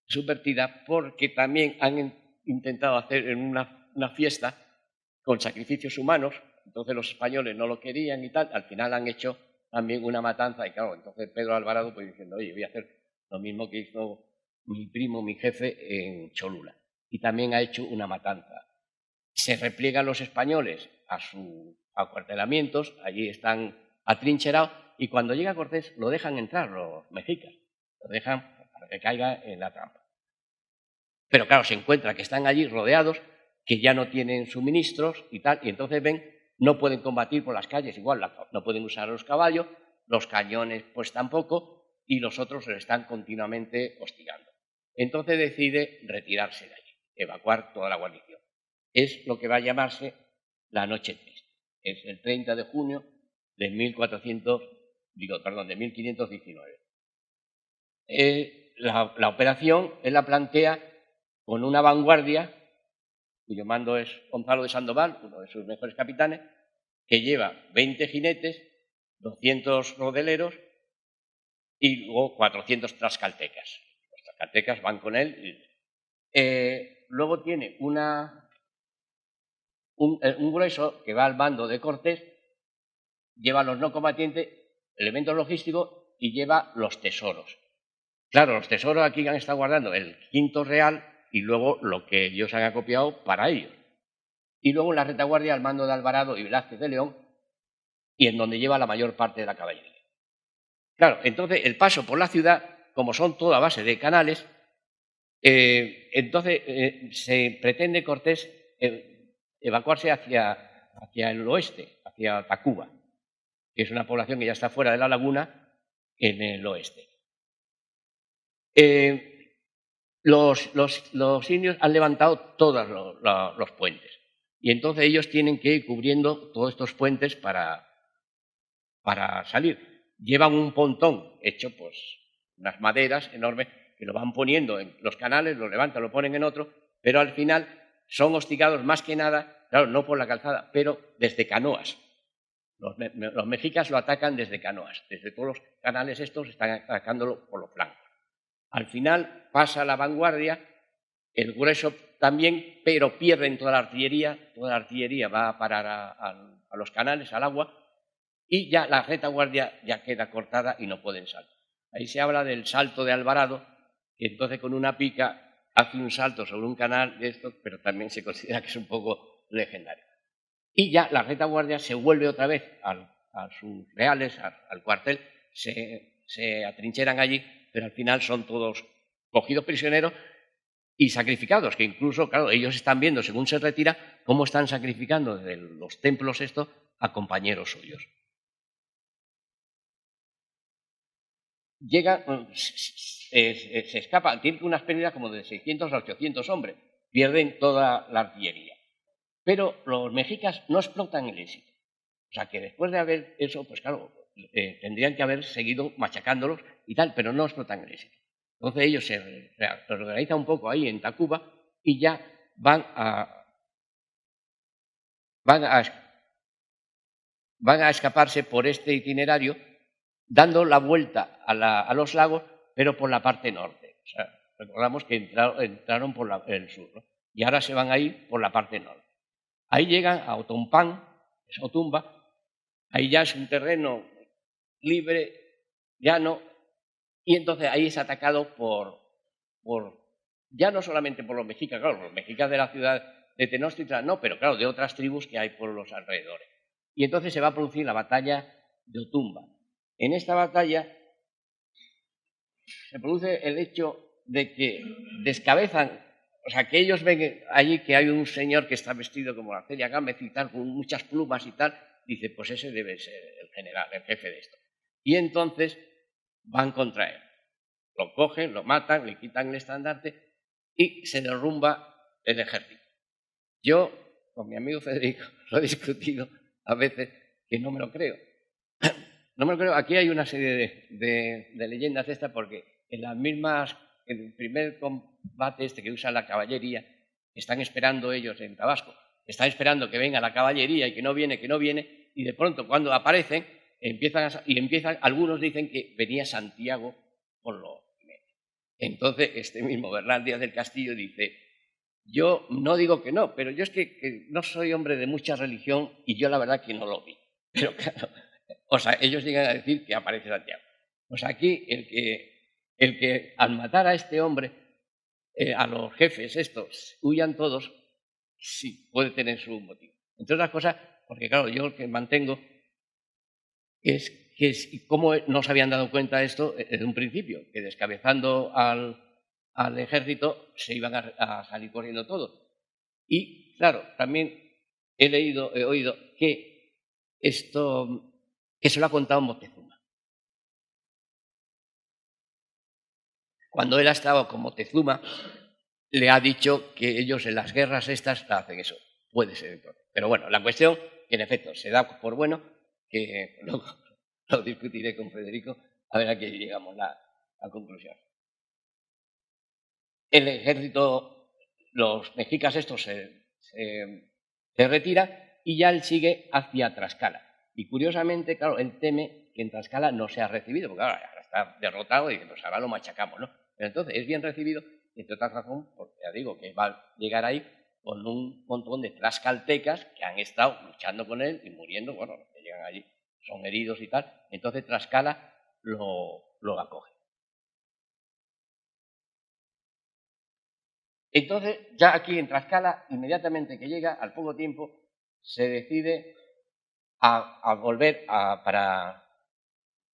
subvertida porque también han intentado hacer en una fiesta con sacrificios humanos, entonces los españoles no lo querían y tal, al final han hecho también una matanza y claro, entonces Pedro Alvarado pues diciendo, oye, voy a hacer lo mismo que hizo mi primo, mi jefe en Cholula, y también ha hecho una matanza. Se repliegan los españoles a sus acuartelamientos, allí están atrincherados y cuando llega Cortés lo dejan entrar los mexicas, lo dejan para que caiga en la trampa. Pero claro, se encuentra que están allí rodeados, que ya no tienen suministros y tal, y entonces ven, no pueden combatir por las calles, igual no pueden usar los caballos, los cañones pues tampoco, y los otros les están continuamente hostigando. Entonces decide retirarse de allí, evacuar toda la guarnición. Es lo que va a llamarse la Noche Triste. Es el 30 de junio de 1519. La operación él la plantea con una vanguardia cuyo mando es Gonzalo de Sandoval, uno de sus mejores capitanes, que lleva 20 jinetes, 200 rodeleros y luego 400 tlaxcaltecas. Los tlaxcaltecas van con él. Luego tiene un grueso que va al bando de Cortés, lleva a los no combatientes, elementos logísticos y lleva los tesoros. Claro, los tesoros aquí han estado guardando el quinto real y luego lo que ellos han acopiado para ellos. Y luego en la retaguardia al mando de Alvarado y Velázquez de León, y en donde lleva la mayor parte de la caballería. Claro, entonces el paso por la ciudad, como son toda base de canales, entonces se pretende Cortés evacuarse hacia el oeste, hacia Tacuba, que es una población que ya está fuera de la laguna en el oeste. Los indios han levantado todos los puentes y entonces ellos tienen que ir cubriendo todos estos puentes para salir. Llevan un pontón hecho, pues, unas maderas enormes que lo van poniendo en los canales, lo levantan, lo ponen en otro, pero al final son hostigados más que nada, claro, no por la calzada, pero desde canoas. Los mexicas lo atacan desde canoas, desde todos los canales estos están atacándolo por los flancos. Al final pasa la vanguardia, el grueso también, pero pierden toda la artillería va a parar a los canales, al agua, y ya la retaguardia ya queda cortada y no pueden saltar. Ahí se habla del salto de Alvarado, que entonces con una pica hace un salto sobre un canal de estos, pero también se considera que es un poco legendario. Y ya la retaguardia se vuelve otra vez a sus reales, al cuartel, se atrincheran allí, pero al final son todos cogidos prisioneros y sacrificados, que incluso, claro, ellos están viendo, según se retira, cómo están sacrificando desde los templos estos a compañeros suyos. Se escapan, tienen unas pérdidas como de 600 a 800 hombres, pierden toda la artillería. Pero los mexicas no explotan el éxito. O sea, que después de haber eso, pues claro, tendrían que haber seguido machacándolos y tal, pero no explotan el éxito. Entonces ellos se organizan un poco ahí en Tacuba y ya van a escaparse por este itinerario, dando la vuelta a los lagos, pero por la parte norte. O sea, recordamos que entraron por el sur, ¿no? Y ahora se van a ir por la parte norte. Ahí llegan a Otompán, es Otumba, ahí ya es un terreno libre, llano, y entonces ahí es atacado ya no solamente por los mexicas, claro, los mexicas de la ciudad de Tenochtitlan no, pero claro, de otras tribus que hay por los alrededores. Y entonces se va a producir la batalla de Otumba. En esta batalla se produce el hecho de que descabezan, o sea, que ellos ven allí que hay un señor que está vestido como la Celia Gámez y tal, con muchas plumas y tal, dice, pues ese debe ser el general, el jefe de esto. Y entonces van contra él. Lo cogen, lo matan, le quitan el estandarte y se derrumba el ejército. Yo, con mi amigo Federico, lo he discutido a veces que no me lo creo. No me lo creo. Aquí hay una serie de leyendas estas porque en el primer combate este que usa la caballería, están esperando ellos en Tabasco, están esperando que venga la caballería y que no viene, y de pronto cuando aparecen, algunos dicen que venía Santiago con los jinetes. Entonces este mismo Bernal Díaz del Castillo dice, yo no digo que no, pero yo es que no soy hombre de mucha religión y yo la verdad que no lo vi. Pero claro, o sea, ellos llegan a decir que aparece Santiago. Pues aquí el que al matar a este hombre, a los jefes estos, huyan todos, sí, puede tener su motivo. Entre otras cosas, porque claro, yo lo que mantengo es que cómo no se habían dado cuenta de esto desde un principio, que descabezando al ejército se iban a salir corriendo todos. Y claro, también he oído que esto, que se lo ha contado Moctezuma. Cuando él ha estado con Moctezuma, le ha dicho que ellos en las guerras estas hacen eso. Puede ser. Pero bueno, la cuestión, que en efecto se da por bueno, que luego lo discutiré con Federico, a ver a qué llegamos la conclusión. El ejército, los mexicas estos se se retira y ya él sigue hacia Tlaxcala. Y curiosamente, claro, él teme que en Tlaxcala no sea recibido, porque claro, ahora está derrotado y pues ahora lo machacamos, ¿no? Pero entonces es bien recibido, entre otras razones, porque ya digo que va a llegar ahí con un montón de tlaxcaltecas que han estado luchando con él y muriendo, bueno, los que llegan allí son heridos y tal, entonces Tlaxcala lo acoge. Entonces, ya aquí en Tlaxcala, inmediatamente que llega, al poco tiempo, se decide a volver para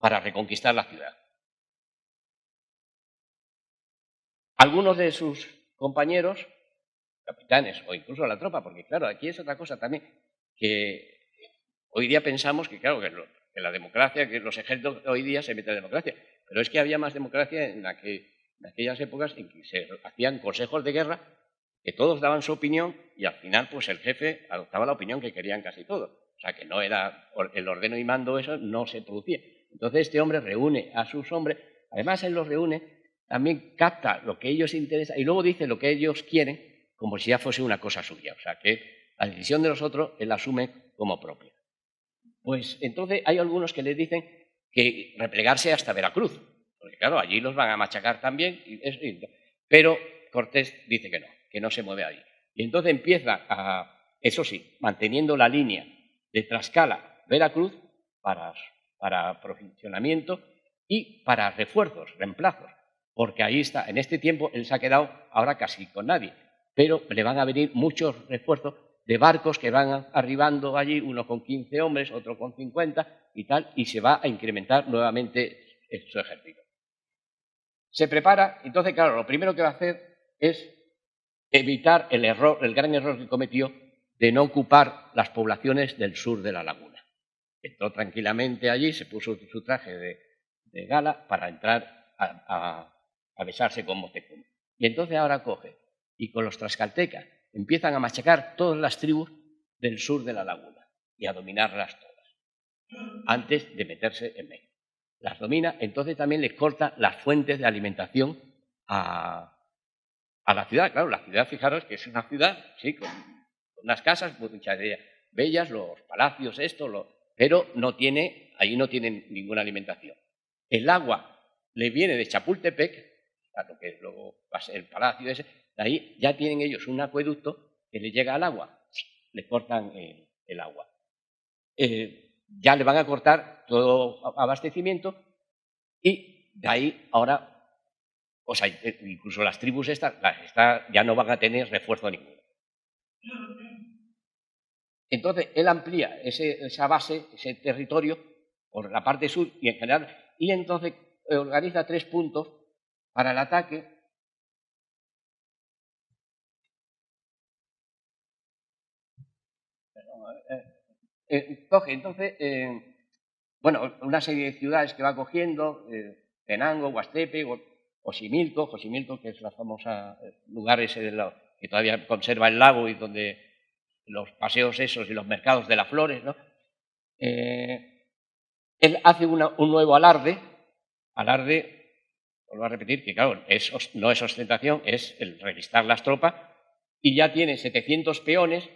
reconquistar la ciudad. Algunos de sus compañeros, capitanes o incluso la tropa, porque claro, aquí es otra cosa también, que hoy día pensamos que claro, que la democracia, que los ejércitos hoy día se meten en democracia, pero es que había más democracia en aquellas épocas en que se hacían consejos de guerra, que todos daban su opinión y al final pues el jefe adoptaba la opinión que querían casi todos. O sea, que no era el ordeno y mando, eso no se producía. Entonces este hombre reúne a sus hombres, además él los reúne, también capta lo que ellos interesan y luego dice lo que ellos quieren como si ya fuese una cosa suya. O sea, que la decisión de los otros él la asume como propia. Pues entonces hay algunos que les dicen que replegarse hasta Veracruz, porque claro, allí los van a machacar también, pero Cortés dice que no se mueve allí. Y entonces empieza eso sí, manteniendo la línea de Tlaxcala-Veracruz para aprovisionamiento y para refuerzos, reemplazos, porque ahí está, en este tiempo él se ha quedado ahora casi con nadie, pero le van a venir muchos refuerzos de barcos que van arribando allí, uno con 15 hombres, otro con 50 y tal, y se va a incrementar nuevamente su ejército. Se prepara, entonces, claro, lo primero que va a hacer es evitar el gran error que cometió de no ocupar las poblaciones del sur de la laguna. Entró tranquilamente allí, se puso su traje de gala para entrar a besarse con Moctezuma. Y entonces ahora coge, y con los tlaxcaltecas empiezan a machacar todas las tribus del sur de la laguna y a dominarlas todas, antes de meterse en México. Las domina, entonces también les corta las fuentes de alimentación a la ciudad. Claro, la ciudad, fijaros que es una ciudad, sí, con unas casas, muchas de ellas bellas, los palacios, pero allí no tienen ninguna alimentación. El agua le viene de Chapultepec, a lo que luego va a ser el palacio ese, de ahí ya tienen ellos un acueducto que le llega al agua, le cortan el agua. Ya le van a cortar todo abastecimiento y de ahí ahora, o sea, incluso las tribus estas ya no van a tener refuerzo ninguno. Entonces, él amplía esa base, ese territorio, por la parte sur y en general, y entonces organiza 3 puntos para el ataque. Coge, entonces, bueno, una serie de ciudades que va cogiendo, Tenango, Huastepe, Xochimilco, que es la famosa lugar ese que todavía conserva el lago y donde los paseos esos y los mercados de las flores, ¿no? Él hace un nuevo alarde, vuelvo a repetir, que claro, no es ostentación, es el revistar las tropas, y ya tiene 700 peones,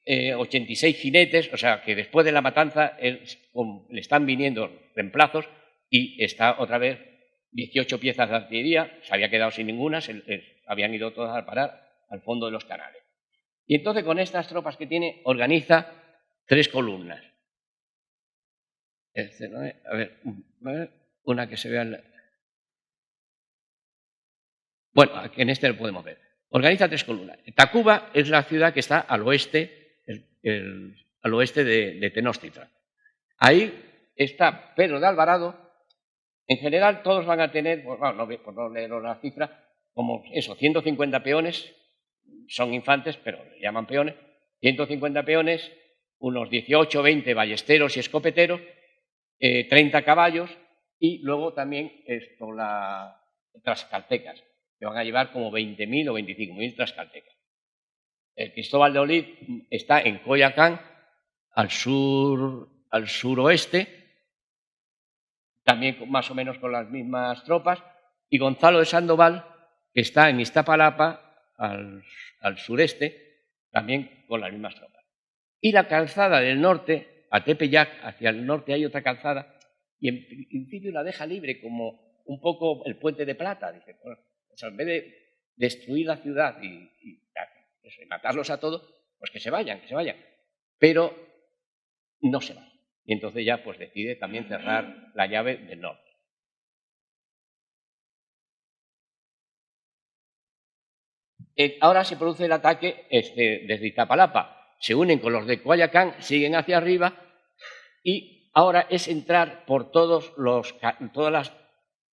86 jinetes, o sea que después de la matanza le están viniendo reemplazos y está otra vez 18 piezas de artillería, se había quedado sin ninguna, habían ido todas a parar al fondo de los canales. Y entonces con estas tropas que tiene organiza 3 columnas. A ver, una que se vea. Bueno, en este lo podemos ver. Organiza 3 columnas. Tacuba es la ciudad que está al oeste, al oeste de Tenochtitlan. Ahí está Pedro de Alvarado. En general, todos van a tener, por no leer la cifra, como eso, 150 peones, son infantes, pero le llaman peones, 150 peones, unos 18 o 20 ballesteros y escopeteros, 30 caballos y luego también las tlaxcaltecas, que van a llevar como 20.000 o 25.000 tlaxcaltecas. Cristóbal de Olid está en Coyoacán, al suroeste, también más o menos con las mismas tropas, y Gonzalo de Sandoval, que está en Iztapalapa, al sureste, también con las mismas tropas. Y la calzada del norte, a Tepeyac, hacia el norte hay otra calzada, y en principio la deja libre como un poco el Puente de Plata. Dice, bueno, o sea, en vez de destruir la ciudad y matarlos a todos, pues que se vayan, que se vayan. Pero no se van. Y entonces ya pues decide también cerrar la llave del norte. Ahora se produce el ataque desde Iztapalapa. Se unen con los de Coyoacán, siguen hacia arriba y ahora es entrar por todas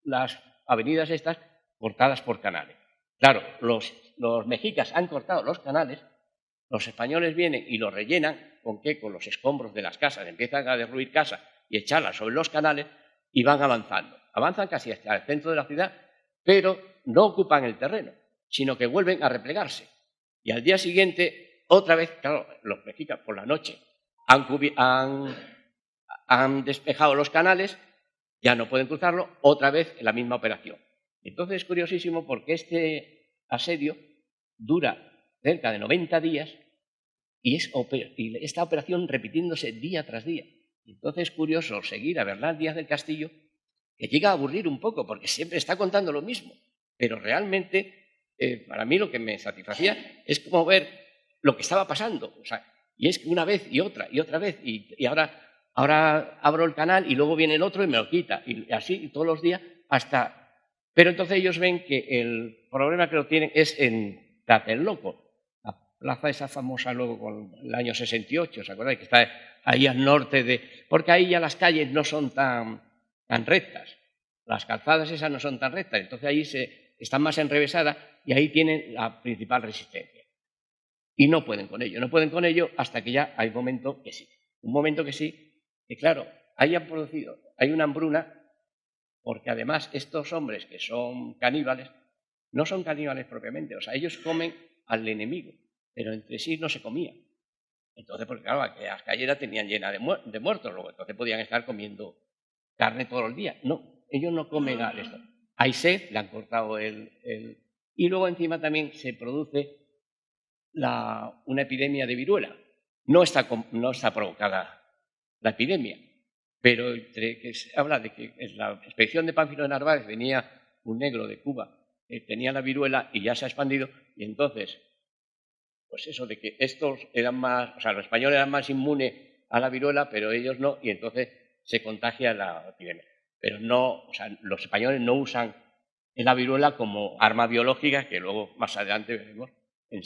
las avenidas estas cortadas por canales. Claro, los mexicas han cortado los canales, los españoles vienen y los rellenan, ¿con qué? Con los escombros de las casas, empiezan a derruir casas y echarlas sobre los canales y van avanzando. Avanzan casi hasta el centro de la ciudad, pero no ocupan el terreno, sino que vuelven a replegarse. Y al día siguiente, otra vez, claro, los mexicas por la noche han despejado los canales, ya no pueden cruzarlo, otra vez en la misma operación. Entonces es curiosísimo porque este asedio dura cerca de 90 días y esta operación repitiéndose día tras día. Entonces es curioso seguir a Bernal Díaz del Castillo, que llega a aburrir un poco porque siempre está contando lo mismo, pero realmente para mí lo que me satisfacía es como ver lo que estaba pasando. O sea, y es una vez y otra vez, y ahora abro el canal y luego viene el otro y me lo quita, y así todos los días hasta... Pero entonces ellos ven que el problema que lo tienen es en Tlatelolco, la plaza esa famosa luego con el año 68, ¿se acuerdan? Que está ahí al norte de... Porque ahí ya las calles no son tan rectas, las calzadas esas no son tan rectas, entonces ahí están más enrevesadas y ahí tienen la principal resistencia. Y no pueden con ello hasta que ya hay un momento que sí. Un momento que sí, que claro, hay una hambruna, porque además estos hombres que son caníbales, no son caníbales propiamente, o sea, ellos comen al enemigo, pero entre sí no se comían. Entonces, porque claro, las calles la tenían llena de muertos, luego entonces podían estar comiendo carne todos los días. No, ellos no comen a esto. Hay sed, le han cortado y luego encima también se produce una epidemia de viruela. No está provocada la epidemia, pero que se habla de que en la expedición de Pánfilo de Narváez venía un negro de Cuba, tenía la viruela y ya se ha expandido, y entonces, pues eso de que estos eran más, o sea, los españoles eran más inmunes a la viruela, pero ellos no, y entonces se contagia la epidemia. Pero no, o sea, los españoles no usan la viruela como arma biológica, que luego más adelante veremos en el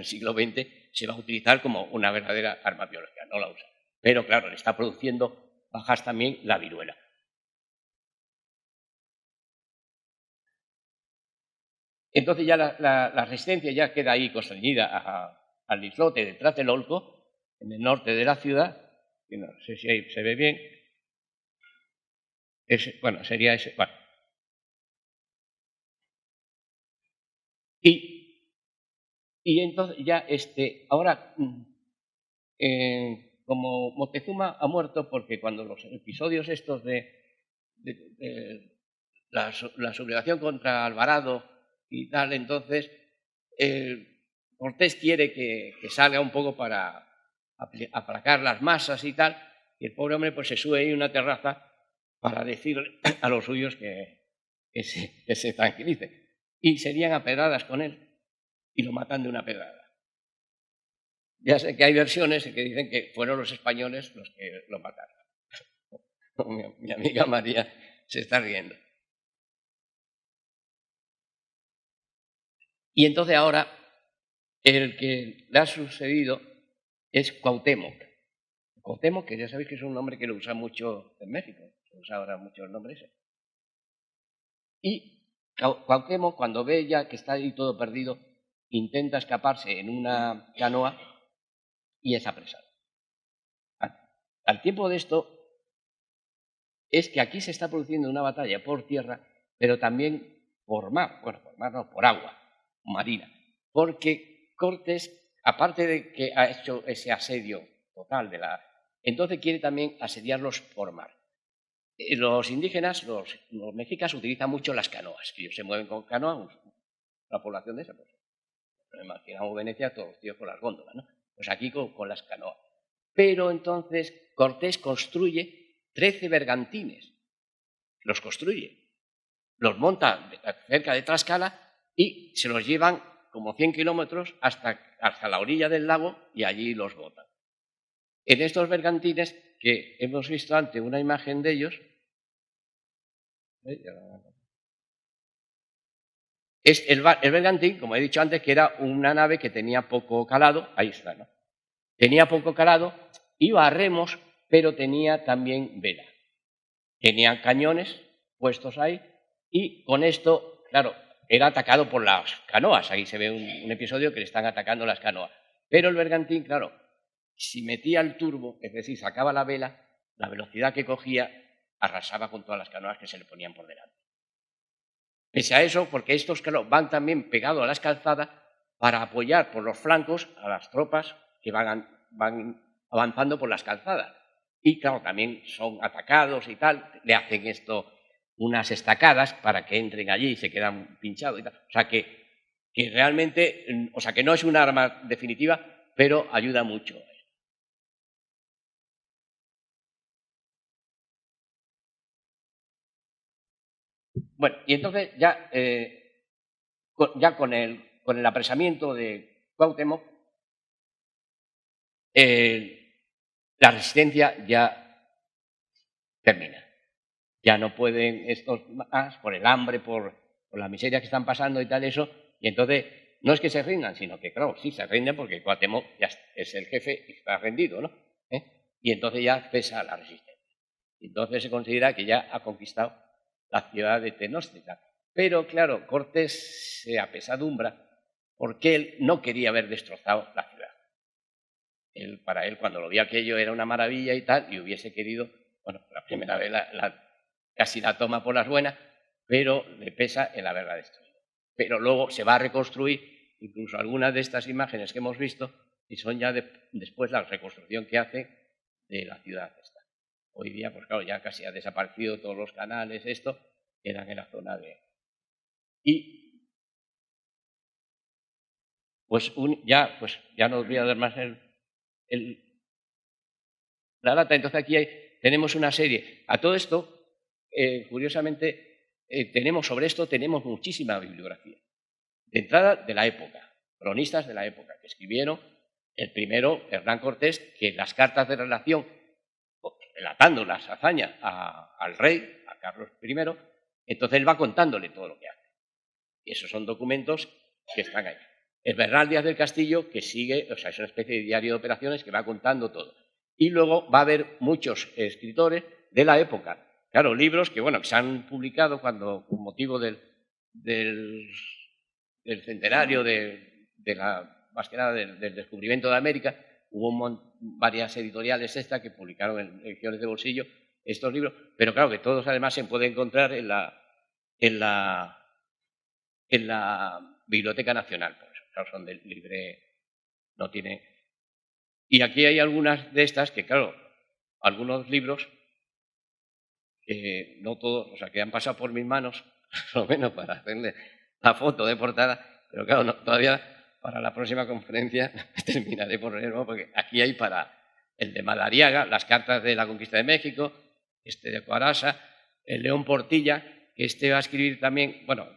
siglo XX se va a utilizar como una verdadera arma biológica, no la usa. Pero claro, le está produciendo bajas también la viruela. Entonces ya la resistencia ya queda ahí constreñida al islote de Tlatelolco, en el norte de la ciudad, que no sé si ahí se ve bien. Bueno, sería ese. Bueno. Y entonces ya ahora, como Moctezuma ha muerto, porque cuando los episodios estos de la sublevación contra Alvarado y tal, entonces Cortés quiere que salga un poco para aplacar las masas y tal, y el pobre hombre pues se sube ahí a una terraza para decirle a los suyos que se tranquilicen. Y serían a pedradas con él y lo matan de una pedrada. Ya sé que hay versiones que dicen que fueron los españoles los que lo mataron. Mi amiga María se está riendo. Y entonces ahora el que le ha sucedido es Cuauhtémoc. Cuauhtémoc, que ya sabéis que es un nombre que lo usa mucho en México, se usa ahora mucho el nombre ese. Y Cuauhtémoc, cuando ve ya que está ahí todo perdido, intenta escaparse en una canoa y es apresado. Al tiempo de esto, es que aquí se está produciendo una batalla por tierra, pero también por mar, bueno, por mar no, por agua marina, porque Cortés, aparte de que ha hecho ese asedio total entonces quiere también asediarlos por mar. Los indígenas, los mexicas, utilizan mucho las canoas, ellos se mueven con canoas, la población de esa, pues, Nos imaginamos Venecia, todos los tíos con las góndolas, ¿no? Pues aquí con las canoas. Pero entonces Cortés construye 13 bergantines. Los construye. Los monta cerca de Tlaxcala y se los llevan como 100 kilómetros hasta la orilla del lago y allí los botan. En estos bergantines, que hemos visto antes una imagen de ellos, es el bergantín, como he dicho antes, que era una nave que tenía poco calado, ahí está, ¿no? Tenía poco calado, iba a remos, pero tenía también vela. Tenían cañones puestos ahí y con esto, claro, era atacado por las canoas. Ahí se ve un episodio que le están atacando las canoas. Pero el bergantín, claro, si metía el turbo, es decir, sacaba la vela, la velocidad que cogía arrasaba con todas las canoas que se le ponían por delante. Pese a eso, porque estos, claro, van también pegados a las calzadas para apoyar por los flancos a las tropas que van avanzando por las calzadas. Y, claro, también son atacados y tal, le hacen esto unas estacadas para que entren allí y se quedan pinchados y tal. O sea, que realmente, o sea, que no es un arma definitiva, pero ayuda mucho. Bueno, y entonces ya, con el apresamiento de Cuauhtémoc, la resistencia ya termina. Ya no pueden estos más por el hambre, por la miseria que están pasando y tal eso, y entonces no es que se rindan, sino que, claro, sí se rinden porque Cuauhtémoc ya es el jefe y está rendido, ¿no? Y entonces ya cesa la resistencia. Entonces se considera que ya ha conquistado la ciudad de Tenochtitlan. Pero, claro, Cortés se apesadumbra porque él no quería haber destrozado la ciudad. Para él, cuando lo vio aquello, era una maravilla y tal, y hubiese querido, bueno, la primera vez casi la toma por las buenas, pero le pesa el haberla destruido. Pero luego se va a reconstruir, incluso algunas de estas imágenes que hemos visto, y son ya después la reconstrucción que hace de la ciudad esta. Hoy día, pues claro, ya casi ha desaparecido todos los canales, esto, quedan en la zona de... Y pues ya no os voy a dar más la data. Entonces aquí tenemos una serie. A todo esto, curiosamente, tenemos muchísima bibliografía. De entrada, de la época, cronistas de la época, que escribieron el primero, Hernán Cortés, que las cartas de relación, relatando las hazañas al rey, a Carlos I, entonces él va contándole todo lo que hace. Y esos son documentos que están ahí. Es Bernal Díaz del Castillo, que sigue, o sea, es una especie de diario de operaciones que va contando todo. Y luego va a haber muchos escritores de la época. Claro, libros que, bueno, que se han publicado con motivo del centenario más que nada del descubrimiento de América. Hubo varias editoriales que publicaron en ediciones de bolsillo estos libros, pero claro que todos además se pueden encontrar en la Biblioteca Nacional, por eso, claro, son del libre, no tiene... Y aquí hay algunas de estas que, claro, algunos libros, no todos, o sea, que han pasado por mis manos, por lo menos para hacerle la foto de portada, pero claro, todavía para la próxima conferencia terminaré por leerlo, porque aquí hay para el de Madariaga, las cartas de la conquista de México, de Cuarasa, el León Portilla, que va a escribir también, bueno,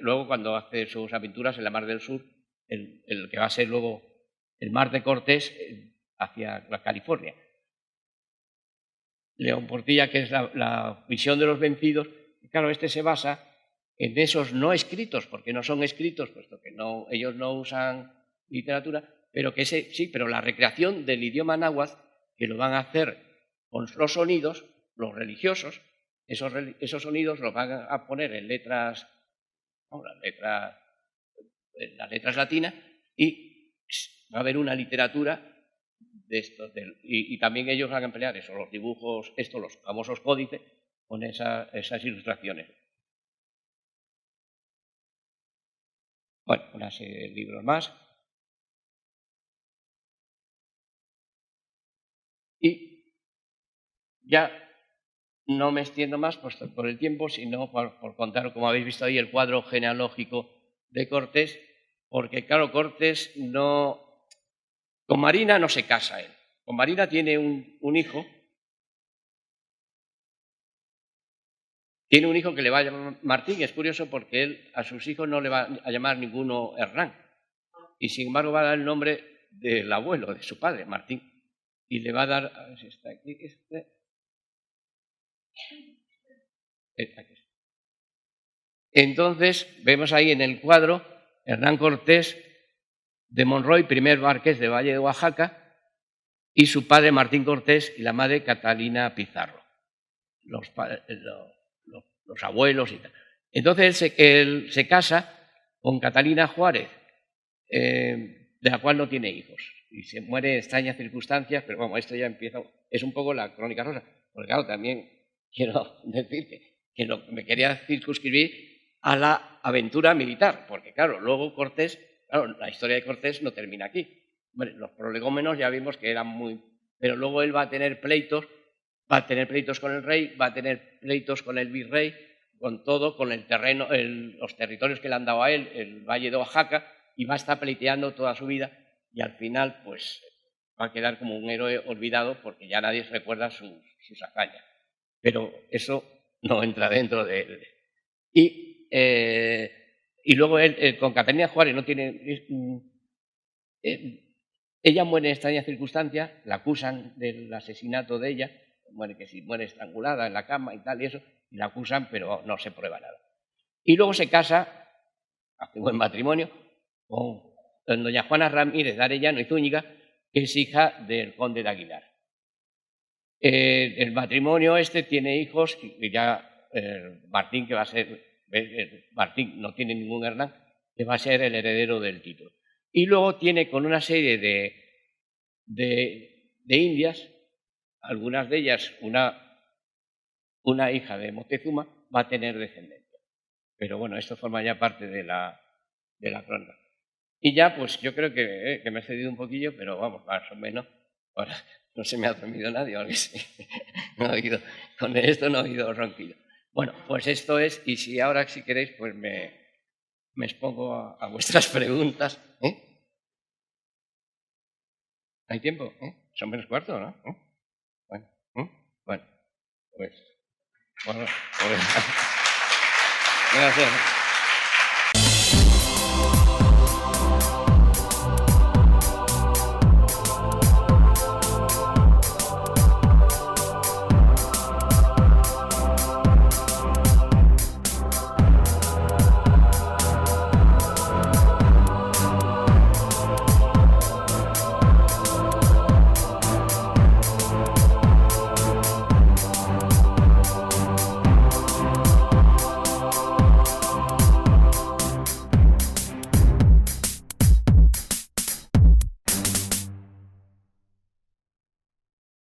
luego cuando hace sus aventuras en la Mar del Sur, el que va a ser luego el Mar de Cortés hacia la California. León Portilla, que es la visión de los vencidos, y claro, se basa en esos no escritos, porque no son escritos, puesto que ellos no usan literatura, pero que sí, pero la recreación del idioma náhuatl, que lo van a hacer con los sonidos, los religiosos, esos sonidos los van a poner en letras, las letras latinas, y va a haber una literatura de esto, y también ellos van a emplear eso, los dibujos, los famosos códices, con esas ilustraciones. Bueno, una serie de libros más. Y ya no me extiendo más por el tiempo, sino por contar, como habéis visto ahí, el cuadro genealógico de Cortés, porque claro, Cortés no... Con Marina no se casa él. Con Marina tiene un hijo. Tiene un hijo que le va a llamar Martín, y es curioso porque él a sus hijos no le va a llamar ninguno Hernán. Y sin embargo va a dar el nombre del abuelo, de su padre, Martín. Y le va a dar... A ver si está aquí. Aquí. Entonces, vemos ahí en el cuadro Hernán Cortés de Monroy, primer marqués de Valle de Oaxaca, y su padre Martín Cortés y la madre Catalina Pizarro, los abuelos y tal. Entonces él se casa con Catalina Juárez, de la cual no tiene hijos, y se muere en extrañas circunstancias, pero bueno, esto ya empieza, es un poco la crónica rosa, porque claro, también quiero decir que me quería circunscribir a la aventura militar, porque claro, luego Cortés, claro, la historia de Cortés no termina aquí. Bueno, los prolegómenos ya vimos que eran muy... Pero luego él va a tener pleitos con el rey, va a tener pleitos con el virrey, con todo, con el terreno, los territorios que le han dado a él, el Valle de Oaxaca, y va a estar pleiteando toda su vida, y al final pues va a quedar como un héroe olvidado porque ya nadie recuerda sus hazañas. Pero eso no entra dentro de él. Y luego él con Catalina Juárez no tiene... ella muere en extrañas circunstancias, la acusan del asesinato de ella, muere estrangulada en la cama y tal y eso, y la acusan, pero no se prueba nada. Y luego se casa, hace buen matrimonio, con doña Juana Ramírez de Arellano y Zúñiga, que es hija del conde de Aguilar. El matrimonio tiene hijos, y ya Martín, que va a ser... Martín no tiene ningún Hernán, que va a ser el heredero del título. Y luego tiene con una serie de indias, algunas de ellas, una hija de Moctezuma, va a tener descendencia. Pero bueno, esto forma ya parte de la crónica. Y ya, pues yo creo que me he cedido un poquillo, pero vamos, más o menos. Ahora no se me ha dormido nadie, aunque sí. Con esto no ha habido ronquido. Bueno, pues esto es, y si ahora si queréis, pues me expongo a vuestras preguntas. ¿Hay tiempo? Son menos cuarto, ¿no? Bueno, pues... Bueno, gracias.